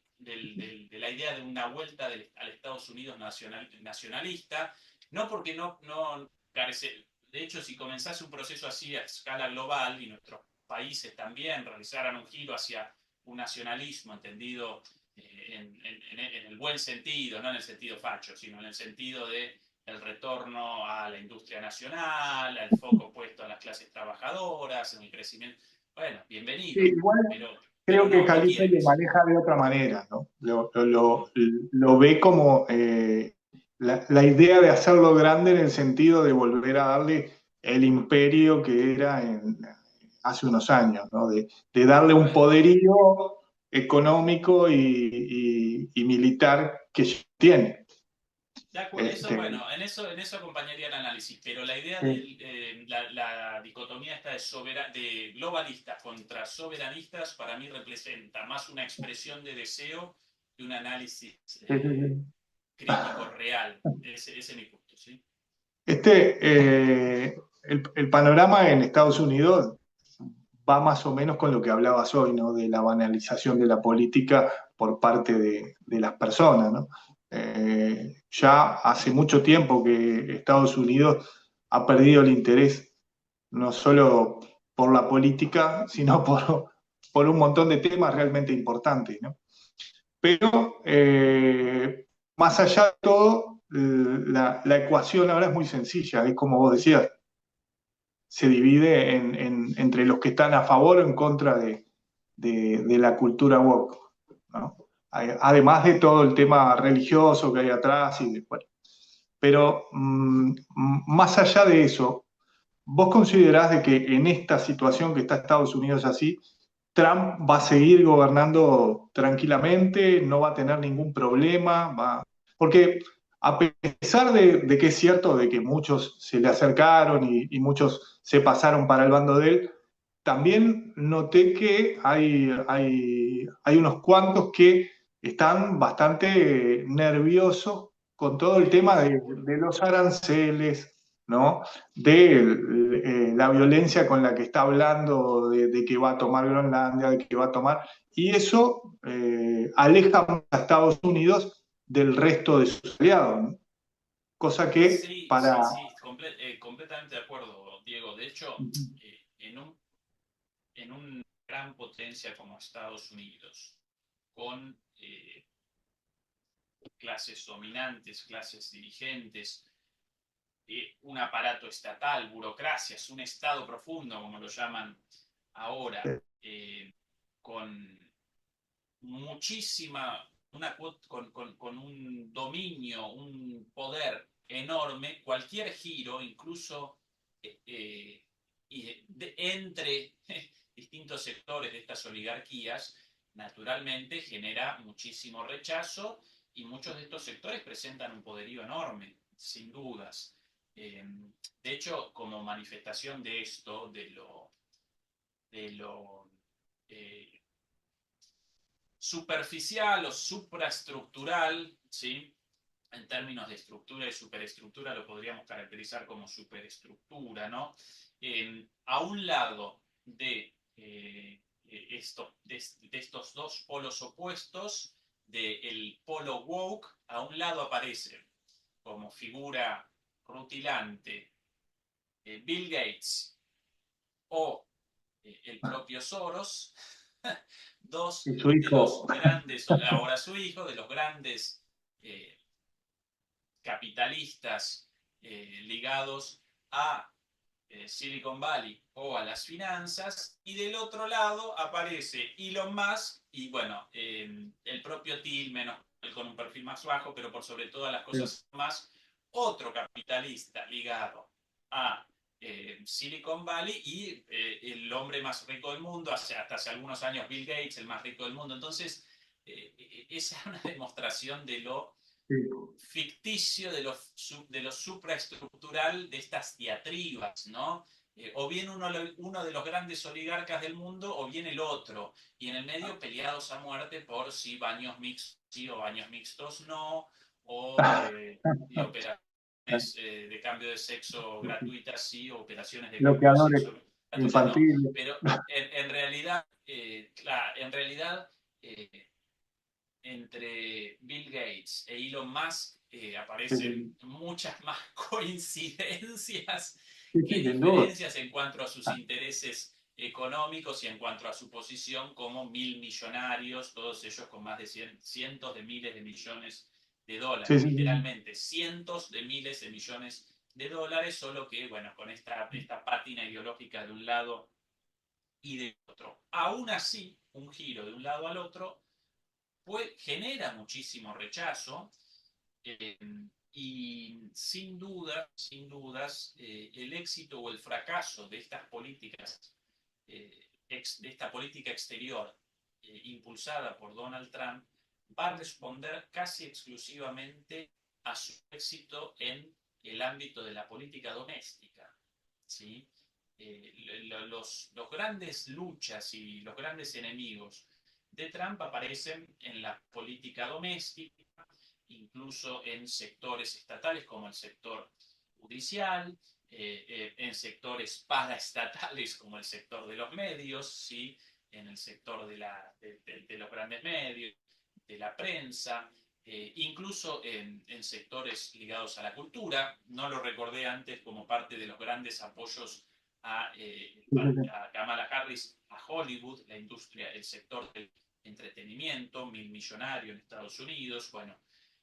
la idea de una vuelta al Estados Unidos nacionalista, no porque no carece. De hecho, si comenzase un proceso así a escala global y nuestros países también realizaran un giro hacia un nacionalismo entendido en el buen sentido, no en el sentido facho, sino en el sentido de el retorno a la industria nacional, al foco puesto a las clases trabajadoras, en el crecimiento. Bueno, Sí, bienvenido, igual pero creo que no Calife quieren lo eso. maneja de otra manera, ¿no? Lo ve como la idea de hacerlo grande en el sentido de volver a darle el imperio que era hace unos años, ¿no? De darle un Bueno, poderío económico y militar que ya tiene. eso, Este, bueno, en eso acompañaría el análisis, pero la idea sí, de la dicotomía esta de globalistas contra soberanistas para mí representa más una expresión de deseo que un análisis sí, sí. crítico real. Ese es mi punto, ¿sí? El panorama en Estados Unidos va más o menos con lo que hablabas hoy, ¿no? De la banalización de la política por parte de las personas, ¿no? Ya hace mucho tiempo que Estados Unidos ha perdido el interés no solo por la política, sino por un montón de temas realmente importantes, ¿no? Pero más allá de todo, la ecuación ahora es muy sencilla, es como vos decías, se divide entre los que están a favor o en contra de la cultura woke, ¿no? Además de todo el tema religioso que hay atrás. Bueno. Pero más allá de eso, ¿vos considerás de que en esta situación que está Estados Unidos así, Trump va a seguir gobernando tranquilamente, no va a tener ningún problema? Porque a pesar de que es cierto de que muchos se le acercaron y muchos se pasaron para el bando de él, también noté que hay unos cuantos que están bastante nerviosos con todo el Sí, tema seguro. de los aranceles, ¿no? De la violencia con la que está hablando, de que va a tomar Groenlandia, de que va a tomar, y eso aleja a Estados Unidos del resto de sus aliados, ¿no? Cosa que Sí, para... sí, sí, completamente de acuerdo, Diego. De hecho, en una gran potencia como Estados Unidos, con clases dominantes, clases dirigentes, un aparato estatal, burocracias, un Estado profundo, como lo llaman ahora, con muchísima, con un dominio, un poder enorme, cualquier giro, incluso entre distintos sectores de estas oligarquías, naturalmente genera muchísimo rechazo y muchos de estos sectores presentan un poderío enorme, sin dudas. De hecho, como manifestación de esto, de lo superficial o supraestructural, ¿sí? En términos de estructura y superestructura lo podríamos caracterizar como superestructura, ¿no? A un lado de, de estos dos polos opuestos, del polo woke, a un lado aparece como figura rutilante Bill Gates o el propio Soros, dos Y su de los hijo. grandes, ahora su hijo, de los grandes capitalistas ligados a Silicon Valley o a las finanzas, y del otro lado aparece Elon Musk y bueno, el propio Thiel, menos con un perfil más bajo, pero por sobre todas las cosas más, otro capitalista ligado a Silicon Valley y el hombre más rico del mundo, hasta hace algunos años Bill Gates, el más rico del mundo. Entonces, esa es una demostración de lo Sí, ficticio, de lo supraestructural de estas diatribas, ¿no? O bien uno de los grandes oligarcas del mundo, o bien el otro, y en el medio peleados a muerte por si baños mixtos sí o baños mixtos no, o y operaciones de cambio de sexo gratuitas sí, o operaciones de cambio de bloqueadores sexo gratuitas no. infantiles. Pero en realidad, claro, en realidad entre Bill Gates e Elon Musk Sí, aparecen muchas más coincidencias sí, que sin duda. diferencias en cuanto a sus intereses económicos y en cuanto a su posición como mil millonarios, todos ellos con más de cientos de miles de millones de Sí, dólares, sí, sí. literalmente cientos de miles de millones de dólares, solo que, bueno, con esta pátina ideológica de un lado y de otro. Aún así, un giro de un lado al otro pues, genera muchísimo rechazo eh, y sin dudas, el éxito o el fracaso de estas políticas, de esta política exterior impulsada por Donald Trump, va a responder casi exclusivamente a su éxito en el ámbito de la política doméstica. ¿Sí? Los grandes luchas y los grandes enemigos de Trump aparecen en la política doméstica, incluso en sectores estatales como el sector judicial, en sectores paraestatales como el sector de los medios, ¿sí? En el sector de los grandes medios, de la prensa, incluso en sectores ligados a la cultura. No lo recordé antes como parte de los grandes apoyos Sí, sí, sí. a Kamala Harris, a Hollywood, la industria, el sector del entretenimiento, mil millonario en Estados Unidos. Bueno,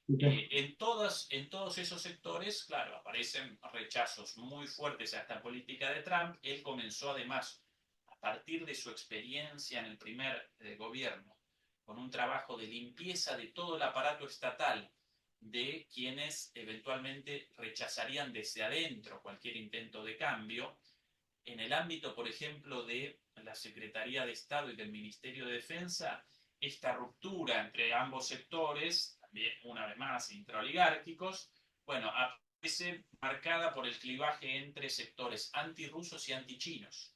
Sí, sí. en todos esos sectores, claro, aparecen rechazos muy fuertes a esta política de Trump. Él comenzó además, a partir de su experiencia en el primer gobierno, con un trabajo de limpieza de todo el aparato estatal, de quienes eventualmente rechazarían desde adentro cualquier intento de cambio. En el ámbito, por ejemplo, de la Secretaría de Estado y del Ministerio de Defensa, esta ruptura entre ambos sectores, también una vez más intraoligárquicos, bueno, aparece marcada por el clivaje entre sectores antirrusos y antichinos.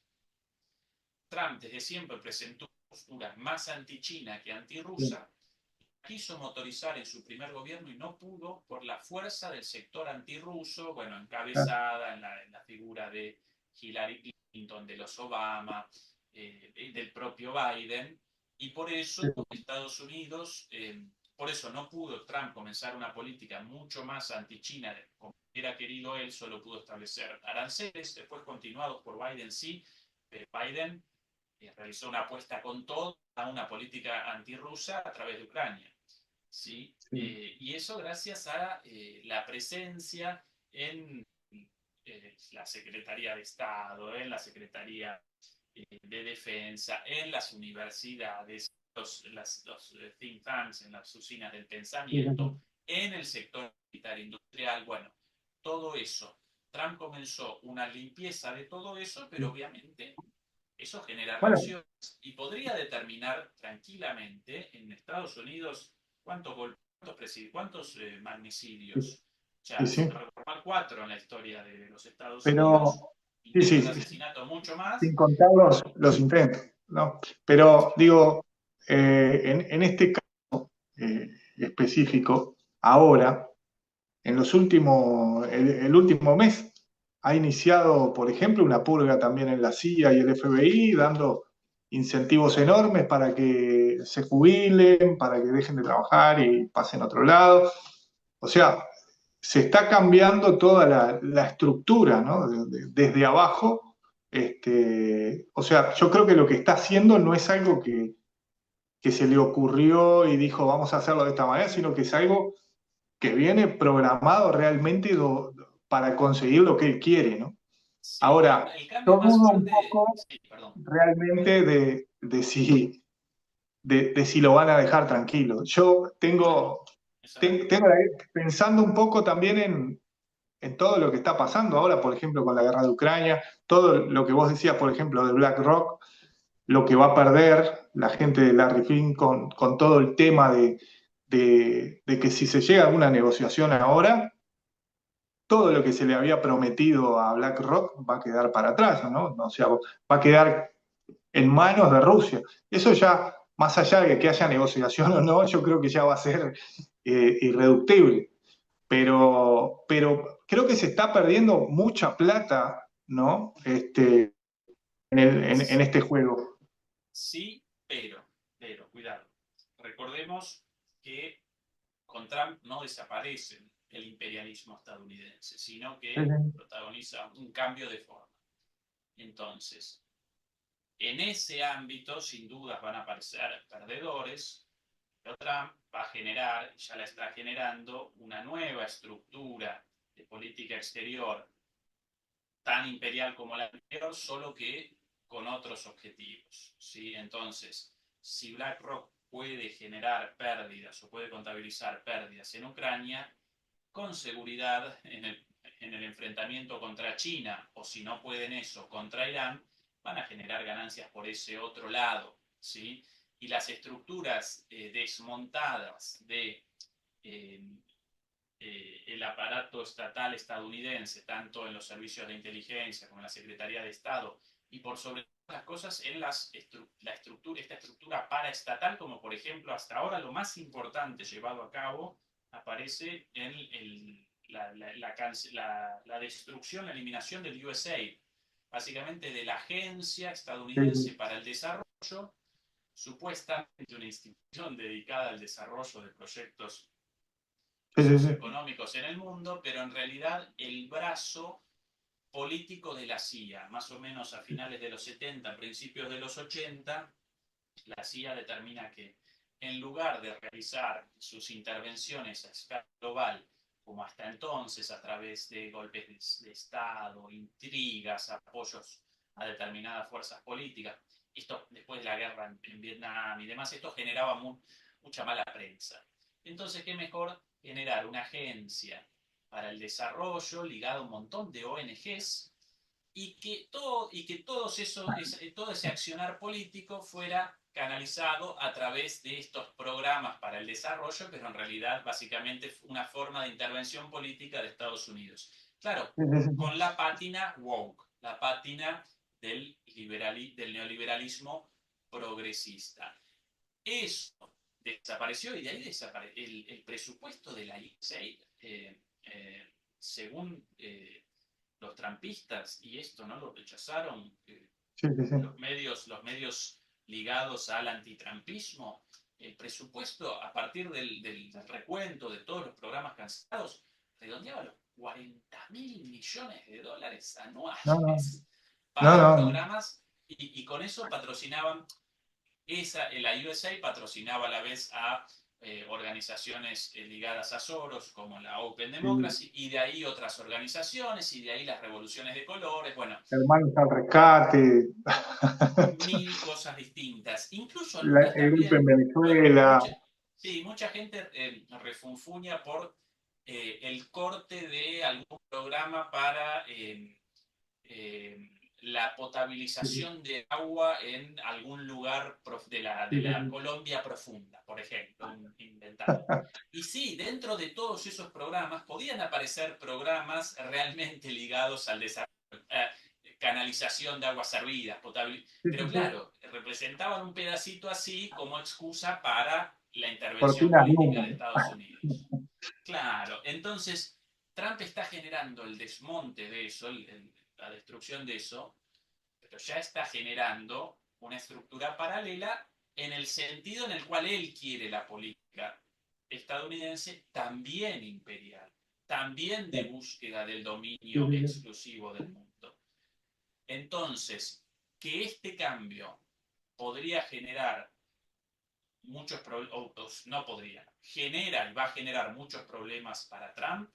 Trump desde siempre presentó una postura más antichina que antirrusa, quiso motorizar en su primer gobierno y no pudo por la fuerza del sector antirruso, bueno, encabezada en la figura de Hillary Clinton, de los Obama, del propio Biden, y por eso Estados Unidos, por eso no pudo Trump comenzar una política mucho más antichina, como hubiera querido él, solo pudo establecer aranceles, después continuados por Biden sí, pero Biden realizó una apuesta con todo a una política antirrusa a través de Ucrania. ¿Sí? Sí. Y eso gracias a la presencia en la Secretaría de Estado, en la Secretaría de Defensa, en las universidades, los think tanks, en las usinas del Sí, sí, pensamiento, sí. en el sector militar industrial. Bueno, todo eso. Trump comenzó una limpieza de todo eso, pero obviamente eso genera Bueno, reacciones y podría determinar tranquilamente en Estados Unidos cuántos sí, magnicidios. sí, Ya, sí. recordar cuatro en la historia de los Estados Pero, Unidos, sí, sí, intentos de sí, asesinato mucho más. sin contar los intentos, ¿no? Pero digo, en este caso específico, ahora, en los últimos, el último mes, ha iniciado, por ejemplo, una purga también en la CIA y el FBI, dando incentivos enormes para que se jubilen, para que dejen de trabajar y pasen a otro lado. O sea, se está cambiando toda la estructura, ¿no? Desde abajo. O sea, yo creo que lo que está haciendo no es algo que se le ocurrió y dijo vamos a hacerlo de esta manera, sino que es algo que viene programado realmente para conseguir lo que él quiere, ¿no? Sí, Ahora, el cambio yo más dudo un fuerte, poco sí, perdón. realmente de si lo van a dejar tranquilo. Yo Bueno, tengo, eso es verdad. pensando un poco también en todo lo que está pasando ahora, por ejemplo, con la guerra de Ucrania, todo lo que vos decías, por ejemplo, de BlackRock, lo que va a perder la gente de Larry Fink con todo el tema de que si se llega a alguna negociación ahora, todo lo que se le había prometido a BlackRock va a quedar para atrás, ¿no? O sea, va a quedar en manos de Rusia. Eso ya, más allá de que haya negociación o no, yo creo que ya va a ser irreductible. Pero creo que se está perdiendo mucha plata, ¿no? En este juego. Sí, cuidado. Recordemos que con Trump no desaparece el imperialismo estadounidense, sino que protagoniza un cambio de forma. Entonces, en ese ámbito, sin dudas, van a aparecer perdedores, pero Trump va a generar, ya la está generando, una nueva estructura de política exterior tan imperial como la anterior, solo que con otros objetivos. ¿Sí? Entonces, si BlackRock puede generar pérdidas o puede contabilizar pérdidas en Ucrania, con seguridad en el enfrentamiento contra China, o si no pueden eso, contra Irán, van a generar ganancias por ese otro lado. ¿Sí? Y las estructuras desmontadas de eh, el aparato estatal estadounidense, tanto en los servicios de inteligencia como en la Secretaría de Estado, y por sobre todas las cosas en esta estructura paraestatal, como por ejemplo hasta ahora lo más importante llevado a cabo, aparece en la destrucción, la eliminación del USAID, básicamente de la Agencia Estadounidense Sí, para el Desarrollo, supuestamente una institución dedicada al desarrollo de proyectos sí, sí, sí. socioeconómicos en el mundo, pero en realidad el brazo político de la CIA, más o menos a finales de los 70, principios de los 80, la CIA determina que en lugar de realizar sus intervenciones a escala global, como hasta entonces, a través de golpes de Estado, intrigas, apoyos a determinadas fuerzas políticas, esto después de la guerra en Vietnam y demás, esto generaba mucha mala prensa. Entonces, ¿qué mejor generar una agencia para el desarrollo ligada a un montón de ONGs todo ese accionar político fuera canalizado a través de estos programas para el desarrollo, pero en realidad básicamente una forma de intervención política de Estados Unidos. Claro, Sí, sí, sí. con la pátina woke, la pátina del neoliberalismo progresista. Eso desapareció y de ahí desapareció el presupuesto de la USAID, según los trampistas, y esto no lo rechazaron Sí, sí, sí. los medios ligados al antitrampismo, el presupuesto a partir del recuento de todos los programas cancelados redondeaba los 40.000 millones de dólares No, no, anuales no, para no. programas y con eso patrocinaban la USA patrocinaba a la vez a organizaciones ligadas a Soros, como la Open Sí. Democracy, y de ahí otras organizaciones, y de ahí las revoluciones de colores, bueno, Hermanos al rescate, mil cosas distintas. Incluso algunas el golpe en también, Venezuela. sí, mucha gente refunfuña por el corte de algún programa para la Sí, sí, potabilización de agua en algún lugar sí, de la sí, Colombia profunda, por ejemplo, inventado. Y sí, dentro de todos esos programas podían aparecer programas realmente ligados al desarrollo. canalización de aguas servidas, potable. Pero claro, representaban un pedacito así como excusa para la intervención Cortinas de política de humo. Estados Unidos. Claro, entonces Trump está generando el desmonte de eso, la destrucción de eso, pero ya está generando una estructura paralela en el sentido en el cual él quiere la política estadounidense también imperial, también de búsqueda del dominio exclusivo del mundo. Entonces, que este cambio podría generar muchos problemas, no podría, genera y va a generar muchos problemas para Trump,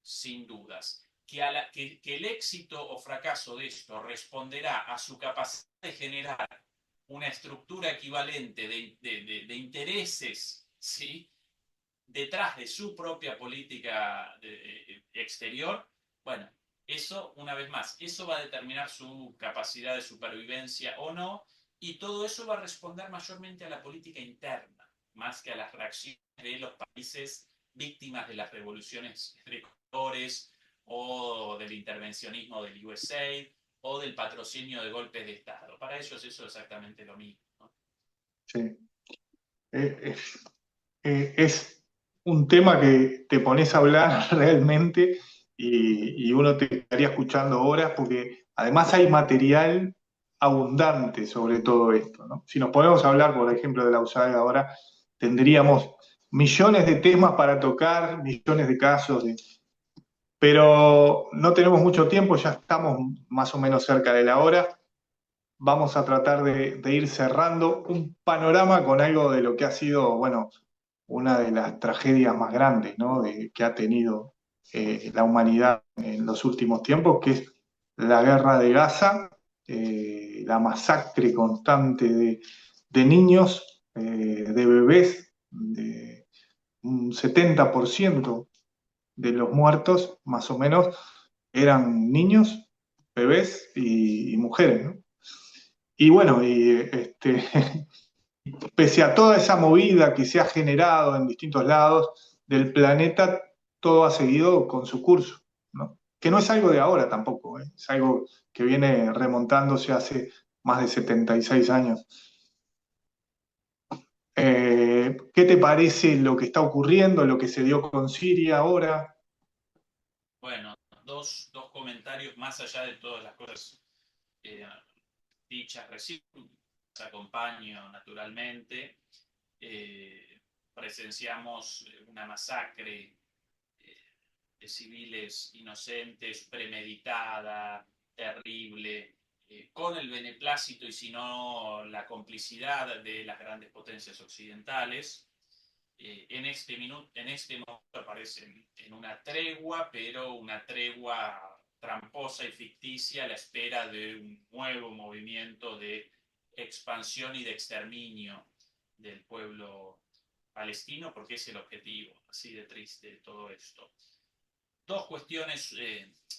sin dudas. Que el éxito o fracaso de esto responderá a su capacidad de generar una estructura equivalente de intereses, ¿sí?, detrás de su propia política exterior, bueno, eso, una vez más, eso va a determinar su capacidad de supervivencia o no, y todo eso va a responder mayormente a la política interna, más que a las reacciones de los países víctimas de las revoluciones de colores, o del intervencionismo del USA, o del patrocinio de golpes de Estado. Para ellos eso es exactamente lo mismo, ¿no? Sí. Es un tema que te pones a hablar realmente y uno te estaría escuchando horas porque además hay material abundante sobre todo esto, ¿no? Si nos ponemos a hablar, por ejemplo, de la USAID ahora, tendríamos millones de temas para tocar, millones de casos, pero no tenemos mucho tiempo, ya estamos más o menos cerca de la hora. Vamos a tratar de ir cerrando un panorama con algo de lo que ha sido, bueno, una de las tragedias más grandes, ¿no?, que ha tenido la humanidad en los últimos tiempos, que es la guerra de Gaza, la masacre constante de niños, de bebés, de un 70% de los muertos, más o menos, eran niños, bebés y mujeres, ¿no? Y bueno, pese a toda esa movida que se ha generado en distintos lados del planeta, todo ha seguido con su curso, ¿no? Que no es algo de ahora tampoco, ¿eh? Es algo que viene remontándose hace más de 76 años. ¿Qué te parece lo que está ocurriendo, lo que se dio con Siria ahora? Bueno, dos comentarios más allá de todas las cosas eh, dichas recién. Acompaño naturalmente. Presenciamos una masacre de civiles inocentes, premeditada, terrible, con el beneplácito y si no la complicidad de las grandes potencias occidentales. En este momento aparecen en una tregua, pero una tregua tramposa y ficticia a la espera de un nuevo movimiento de expansión y de exterminio del pueblo palestino, porque es el objetivo, así de triste todo esto. Dos cuestiones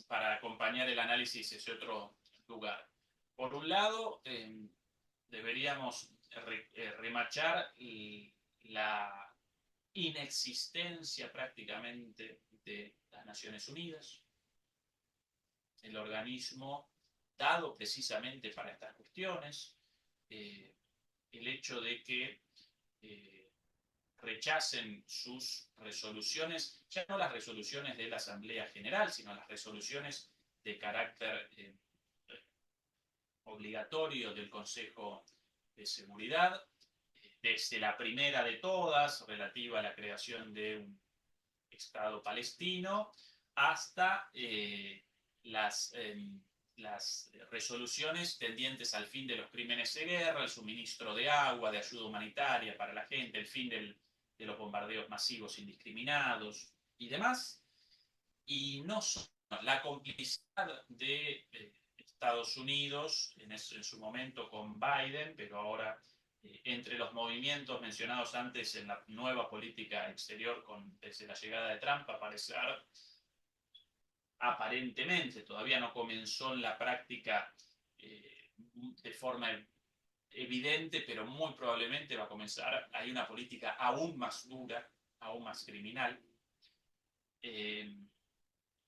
para acompañar el análisis ese otro lugar. Por un lado, deberíamos remachar la inexistencia prácticamente de las Naciones Unidas, el organismo dado precisamente para estas cuestiones, el hecho de que rechacen sus resoluciones, ya no las resoluciones de la Asamblea General, sino las resoluciones de carácter obligatorio del Consejo de Seguridad, desde la primera de todas, relativa a la creación de un Estado palestino, hasta las resoluciones tendientes al fin de los crímenes de guerra, el suministro de agua, de ayuda humanitaria para la gente, el fin de los bombardeos masivos indiscriminados y demás. Y no solo la complicidad de Estados Unidos en su momento con Biden, pero ahora entre los movimientos mencionados antes en la nueva política exterior desde la llegada de Trump, aparecer aparentemente, todavía no comenzó en la práctica de forma evidente, pero muy probablemente va a comenzar, hay una política aún más dura, aún más criminal.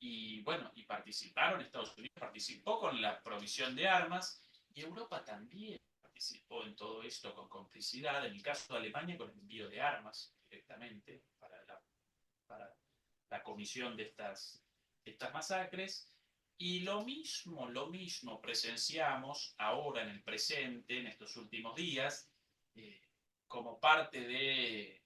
Y bueno, y participaron, Estados Unidos participó con la provisión de armas y Europa también participó en todo esto con complicidad, en el caso de Alemania con el envío de armas directamente para la comisión de estas masacres. Y lo mismo presenciamos ahora en el presente, en estos últimos días, eh, como parte del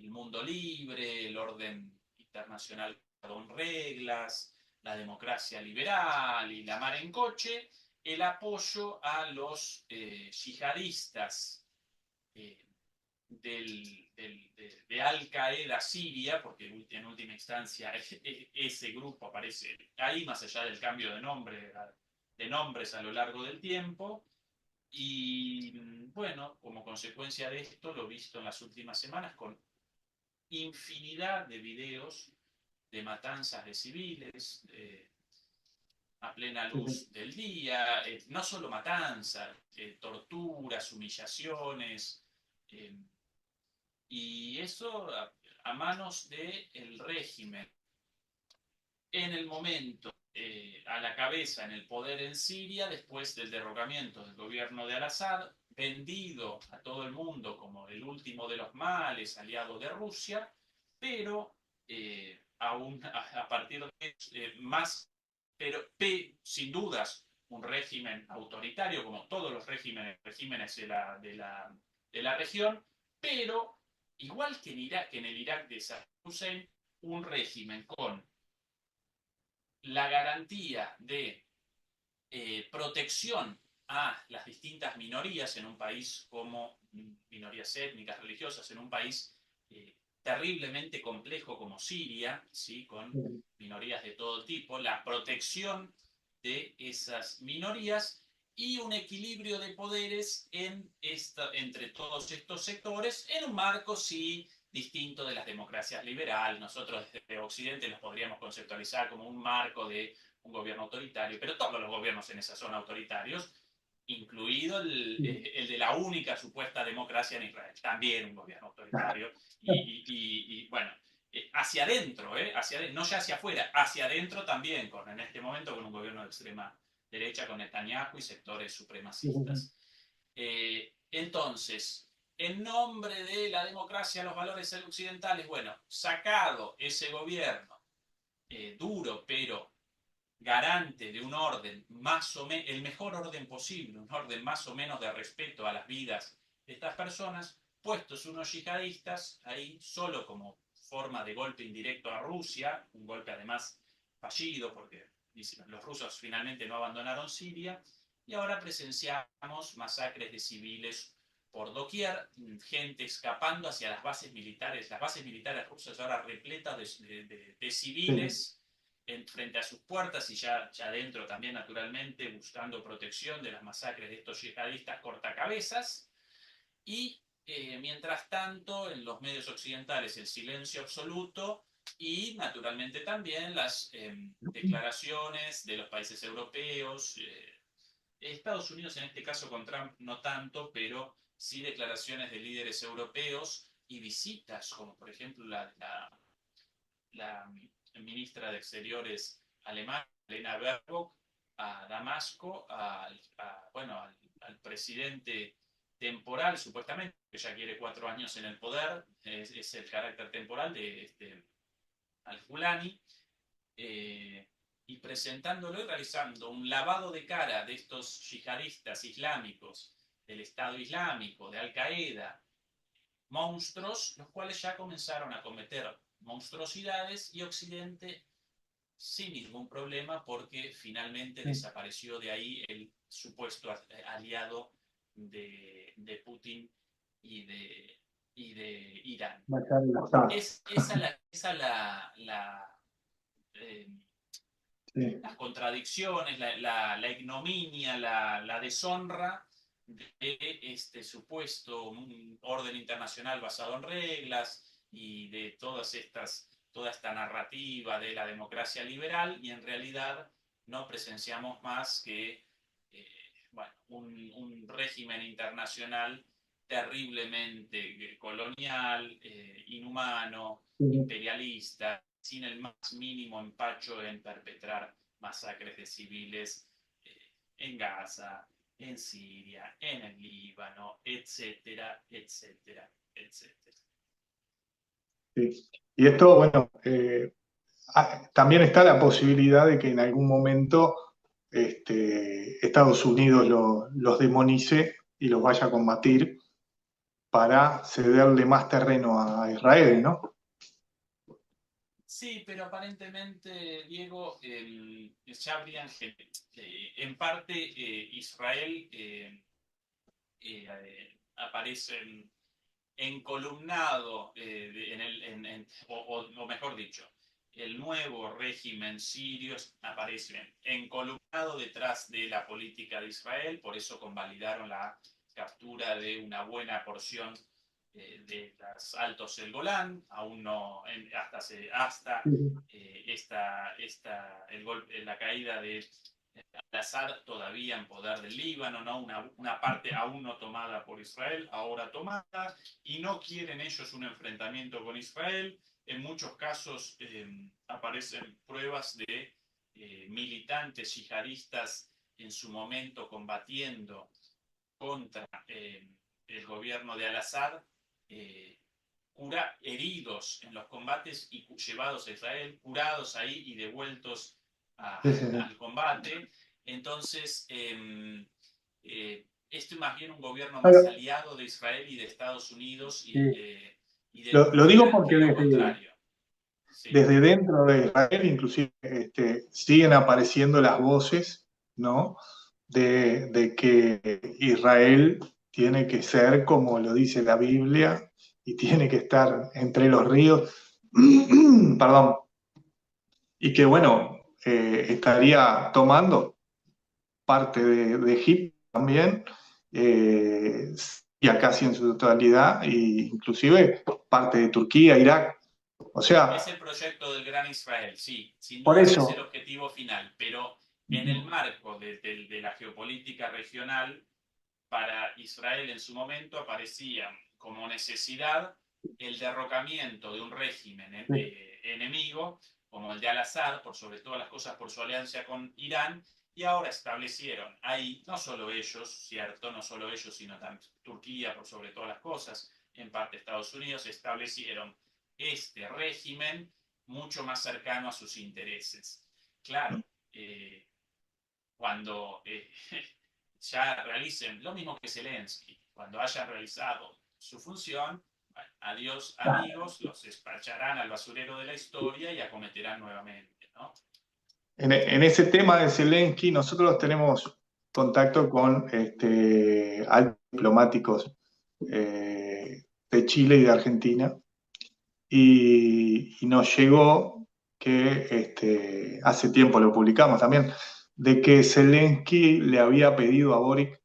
mundo libre, el orden internacional con reglas, la democracia liberal y la mar en coche, el apoyo a los yihadistas eh, de Al Qaeda Siria, porque en última instancia ese grupo aparece ahí, más allá del cambio de nombres a lo largo del tiempo. Y bueno, como consecuencia de esto, lo visto en las últimas semanas con infinidad de videos de matanzas de civiles a plena Sí, sí. luz del día, no solo matanzas, torturas, humillaciones, eh, y eso a manos del régimen. En el momento, a la cabeza, en el poder en Siria, después del derrocamiento del gobierno de Al-Assad, vendido a todo el mundo como el último de los males, aliado de Rusia, pero aún a partir de más, pero sin dudas, un régimen autoritario, como todos los regímenes de la región, pero igual que en Irak, que en el Irak de Saddam Hussein, un régimen con la garantía de protección a las distintas minorías en un país como minorías étnicas, religiosas, en un país terriblemente complejo como Siria, ¿sí? Con minorías de todo tipo, la protección de esas minorías y un equilibrio de poderes entre todos estos sectores en un marco, sí, distinto de las democracias liberales. Nosotros desde Occidente los podríamos conceptualizar como un marco de un gobierno autoritario, pero todos los gobiernos en esa son autoritarios, incluido el de la única supuesta democracia en Israel, también un gobierno autoritario. Bueno, hacia adentro, no ya hacia afuera, hacia adentro también, en este momento con un gobierno de extrema derecha, con Netanyahu y sectores supremacistas. Entonces, en nombre de la democracia, los valores occidentales, bueno, sacado ese gobierno duro, pero garante de un orden más o menos, el mejor orden posible, un orden más o menos de respeto a las vidas de estas personas, puestos unos yihadistas ahí solo como forma de golpe indirecto a Rusia, un golpe además fallido porque los rusos finalmente no abandonaron Siria, y ahora presenciamos masacres de civiles por doquier, gente escapando hacia las bases militares rusas ahora repletas de Sí. civiles frente a sus puertas y ya adentro también naturalmente buscando protección de las masacres de estos yihadistas cortacabezas. Y mientras tanto, en los medios occidentales el silencio absoluto y naturalmente también las declaraciones de los países europeos, Estados Unidos en este caso con Trump no tanto, pero sí declaraciones de líderes europeos y visitas, como por ejemplo la ministra de Exteriores alemana, Lena Baerbock, a Damasco, bueno, al presidente temporal, supuestamente, que ya quiere 4 años en el poder, es el carácter temporal de al-Fulani, y presentándolo y realizando un lavado de cara de estos yihadistas islámicos, del Estado Islámico, de Al-Qaeda, monstruos, los cuales ya comenzaron a cometer monstruosidades y Occidente sin ningún problema porque finalmente desapareció de ahí el supuesto aliado de Putin y de Irán. Esa eh, Sí. las contradicciones, la ignominia, la deshonra de este supuesto orden internacional basado en reglas y de toda esta narrativa de la democracia liberal, y en realidad no presenciamos más que bueno, un régimen internacional terriblemente colonial, inhumano, Sí. imperialista, sin el más mínimo empacho en perpetrar masacres de civiles en Gaza, en Siria, en el Líbano, etcétera, etcétera, etcétera. Sí. Y esto, bueno, también está la posibilidad de que en algún momento Estados Unidos los demonice y los vaya a combatir para cederle más terreno a Israel, ¿no? Sí, pero aparentemente, Diego, ya habrían, en parte Israel aparece encolumnado, o mejor dicho, el nuevo régimen sirio aparece encolumnado detrás de la política de Israel, por eso convalidaron la captura de una buena porción de los altos del Golán, aún no, hasta la caída de Al-Assad todavía en poder del Líbano, ¿no? Una parte aún no tomada por Israel, ahora tomada, y no quieren ellos un enfrentamiento con Israel. En muchos casos aparecen pruebas de militantes yihadistas en su momento combatiendo contra el gobierno de Al-Assad, heridos en los combates y llevados a Israel, curados ahí y devueltos Sí, sí, al sí. combate. Entonces, esto es más bien un gobierno más Bueno, aliado de Israel y de Estados Unidos sí. y de Lo digo Irán porque que lo contrario. Sí. desde dentro de Israel inclusive siguen apareciendo las voces, ¿no? De que Israel tiene que ser como lo dice la Biblia y tiene que estar entre los ríos, perdón, y que bueno, estaría tomando parte de Egipto también, y casi en su totalidad, e inclusive parte de Turquía, Irak. O sea, Es el proyecto del Gran Israel, sí, sin por dudas es el eso, objetivo final, pero en el marco de la geopolítica regional, para Israel en su momento aparecía como necesidad el derrocamiento de un régimen enemigo, como el de Al-Assad, por sobre todas las cosas por su alianza con Irán, y ahora establecieron ahí, no solo ellos, cierto, no solo ellos, sino también Turquía, por sobre todas las cosas, en parte Estados Unidos, establecieron este régimen mucho más cercano a sus intereses. Claro, cuando ya realicen lo mismo que Zelensky, cuando hayan realizado su función, bueno, adiós amigos, los despacharán al basurero de la historia y acometerán nuevamente, ¿no? en ese tema de Zelensky, nosotros tenemos contacto con altos diplomáticos de Chile y de Argentina, y nos llegó que hace tiempo lo publicamos también, de que Zelensky le había pedido a Boric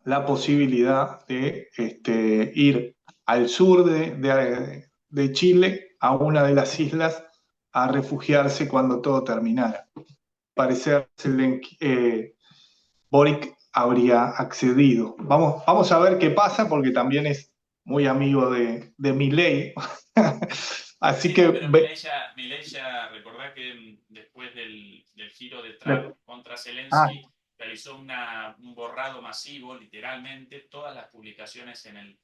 la posibilidad de ir al sur de Chile, a una de las islas, a refugiarse cuando todo terminara. Parecer Boric habría accedido. Vamos a ver qué pasa, porque también es muy amigo de Milei. Así Sí, que no, pero Milei ya recordá que después del giro de Trump contra ah, Zelensky, realizó un borrado masivo, literalmente, todas las publicaciones en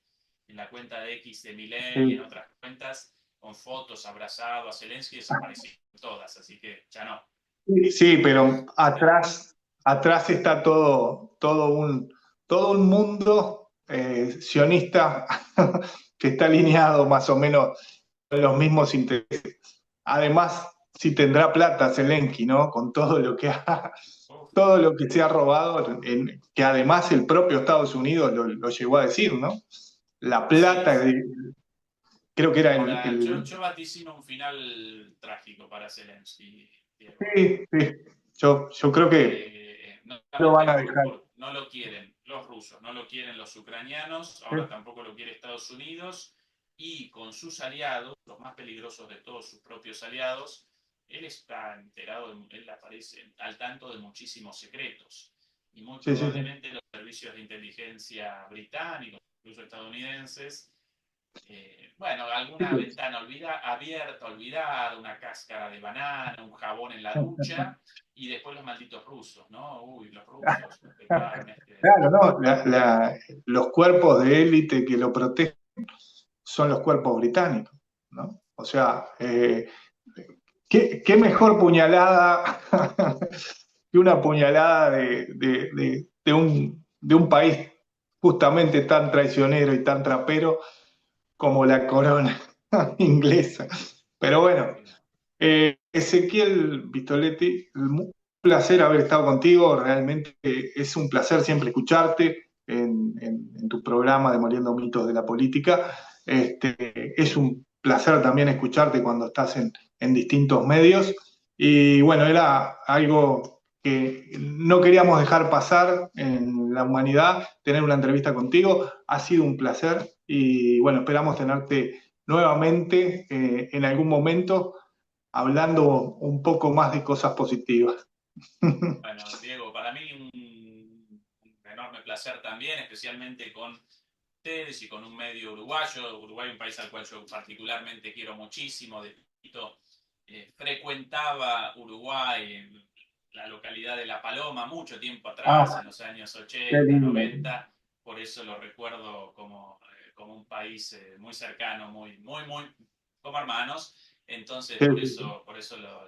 la cuenta de X de Milei y en sí, otras cuentas, con fotos abrazado a Zelensky, desaparecieron todas, así que ya no. sí, pero atrás está todo un mundo sionista que está alineado más o menos con los mismos intereses. Además, si tendrá plata Zelensky, ¿no? Con todo lo que Uf. todo lo que se ha robado, que además el propio Estados Unidos lo llegó a decir, ¿no? La Sí, plata, creo que era ahora yo vaticino un final trágico para Zelensky, Diego. sí, sí. Yo creo que No lo solamente van a dejar. no lo quieren los rusos, no lo quieren los ucranianos, Sí, ahora tampoco lo quiere Estados Unidos, y con sus aliados, los más peligrosos de todos sus propios aliados, él está enterado, él aparece al tanto de muchísimos secretos, y muy sí, sí, sí. probablemente los servicios de inteligencia británicos, incluso estadounidenses, Bueno, alguna ventana abierta, olvidada, una cáscara de banana, un jabón en la ducha, y después los malditos rusos, ¿no? Uy, los rusos pecaron Claro, ¿no? Los cuerpos de élite que lo protegen son los cuerpos británicos, ¿no? O sea, ¿qué mejor puñalada que una puñalada de un país justamente tan traicionero y tan trapero como la corona inglesa? Pero bueno, Ezequiel Pistoletti, un placer haber estado contigo, realmente es un placer siempre escucharte en tu programa Demoliendo Mitos de la Política. Es un placer también escucharte cuando estás en distintos medios. Y bueno, era algo que no queríamos dejar pasar en la humanidad, tener una entrevista contigo. Ha sido un placer y bueno, esperamos tenerte nuevamente en algún momento hablando un poco más de cosas positivas. Bueno, Diego, para mí un enorme placer también, especialmente con ustedes y con un medio uruguayo. Uruguay, un país al cual yo particularmente quiero muchísimo. De chiquito frecuentaba Uruguay, la localidad de La Paloma, mucho tiempo atrás, Ah, en los años qué 80, lindo. 90. Por eso lo recuerdo como un país muy cercano, muy, como hermanos. Entonces, Sí, por eso lo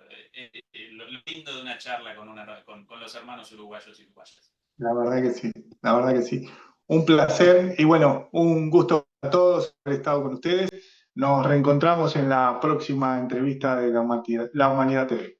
lindo de una charla con los hermanos uruguayos y uruguayas. la verdad que sí, la verdad que sí. Un placer y bueno, un gusto a todos haber estado con ustedes. Nos reencontramos en la próxima entrevista de La Humanidad TV.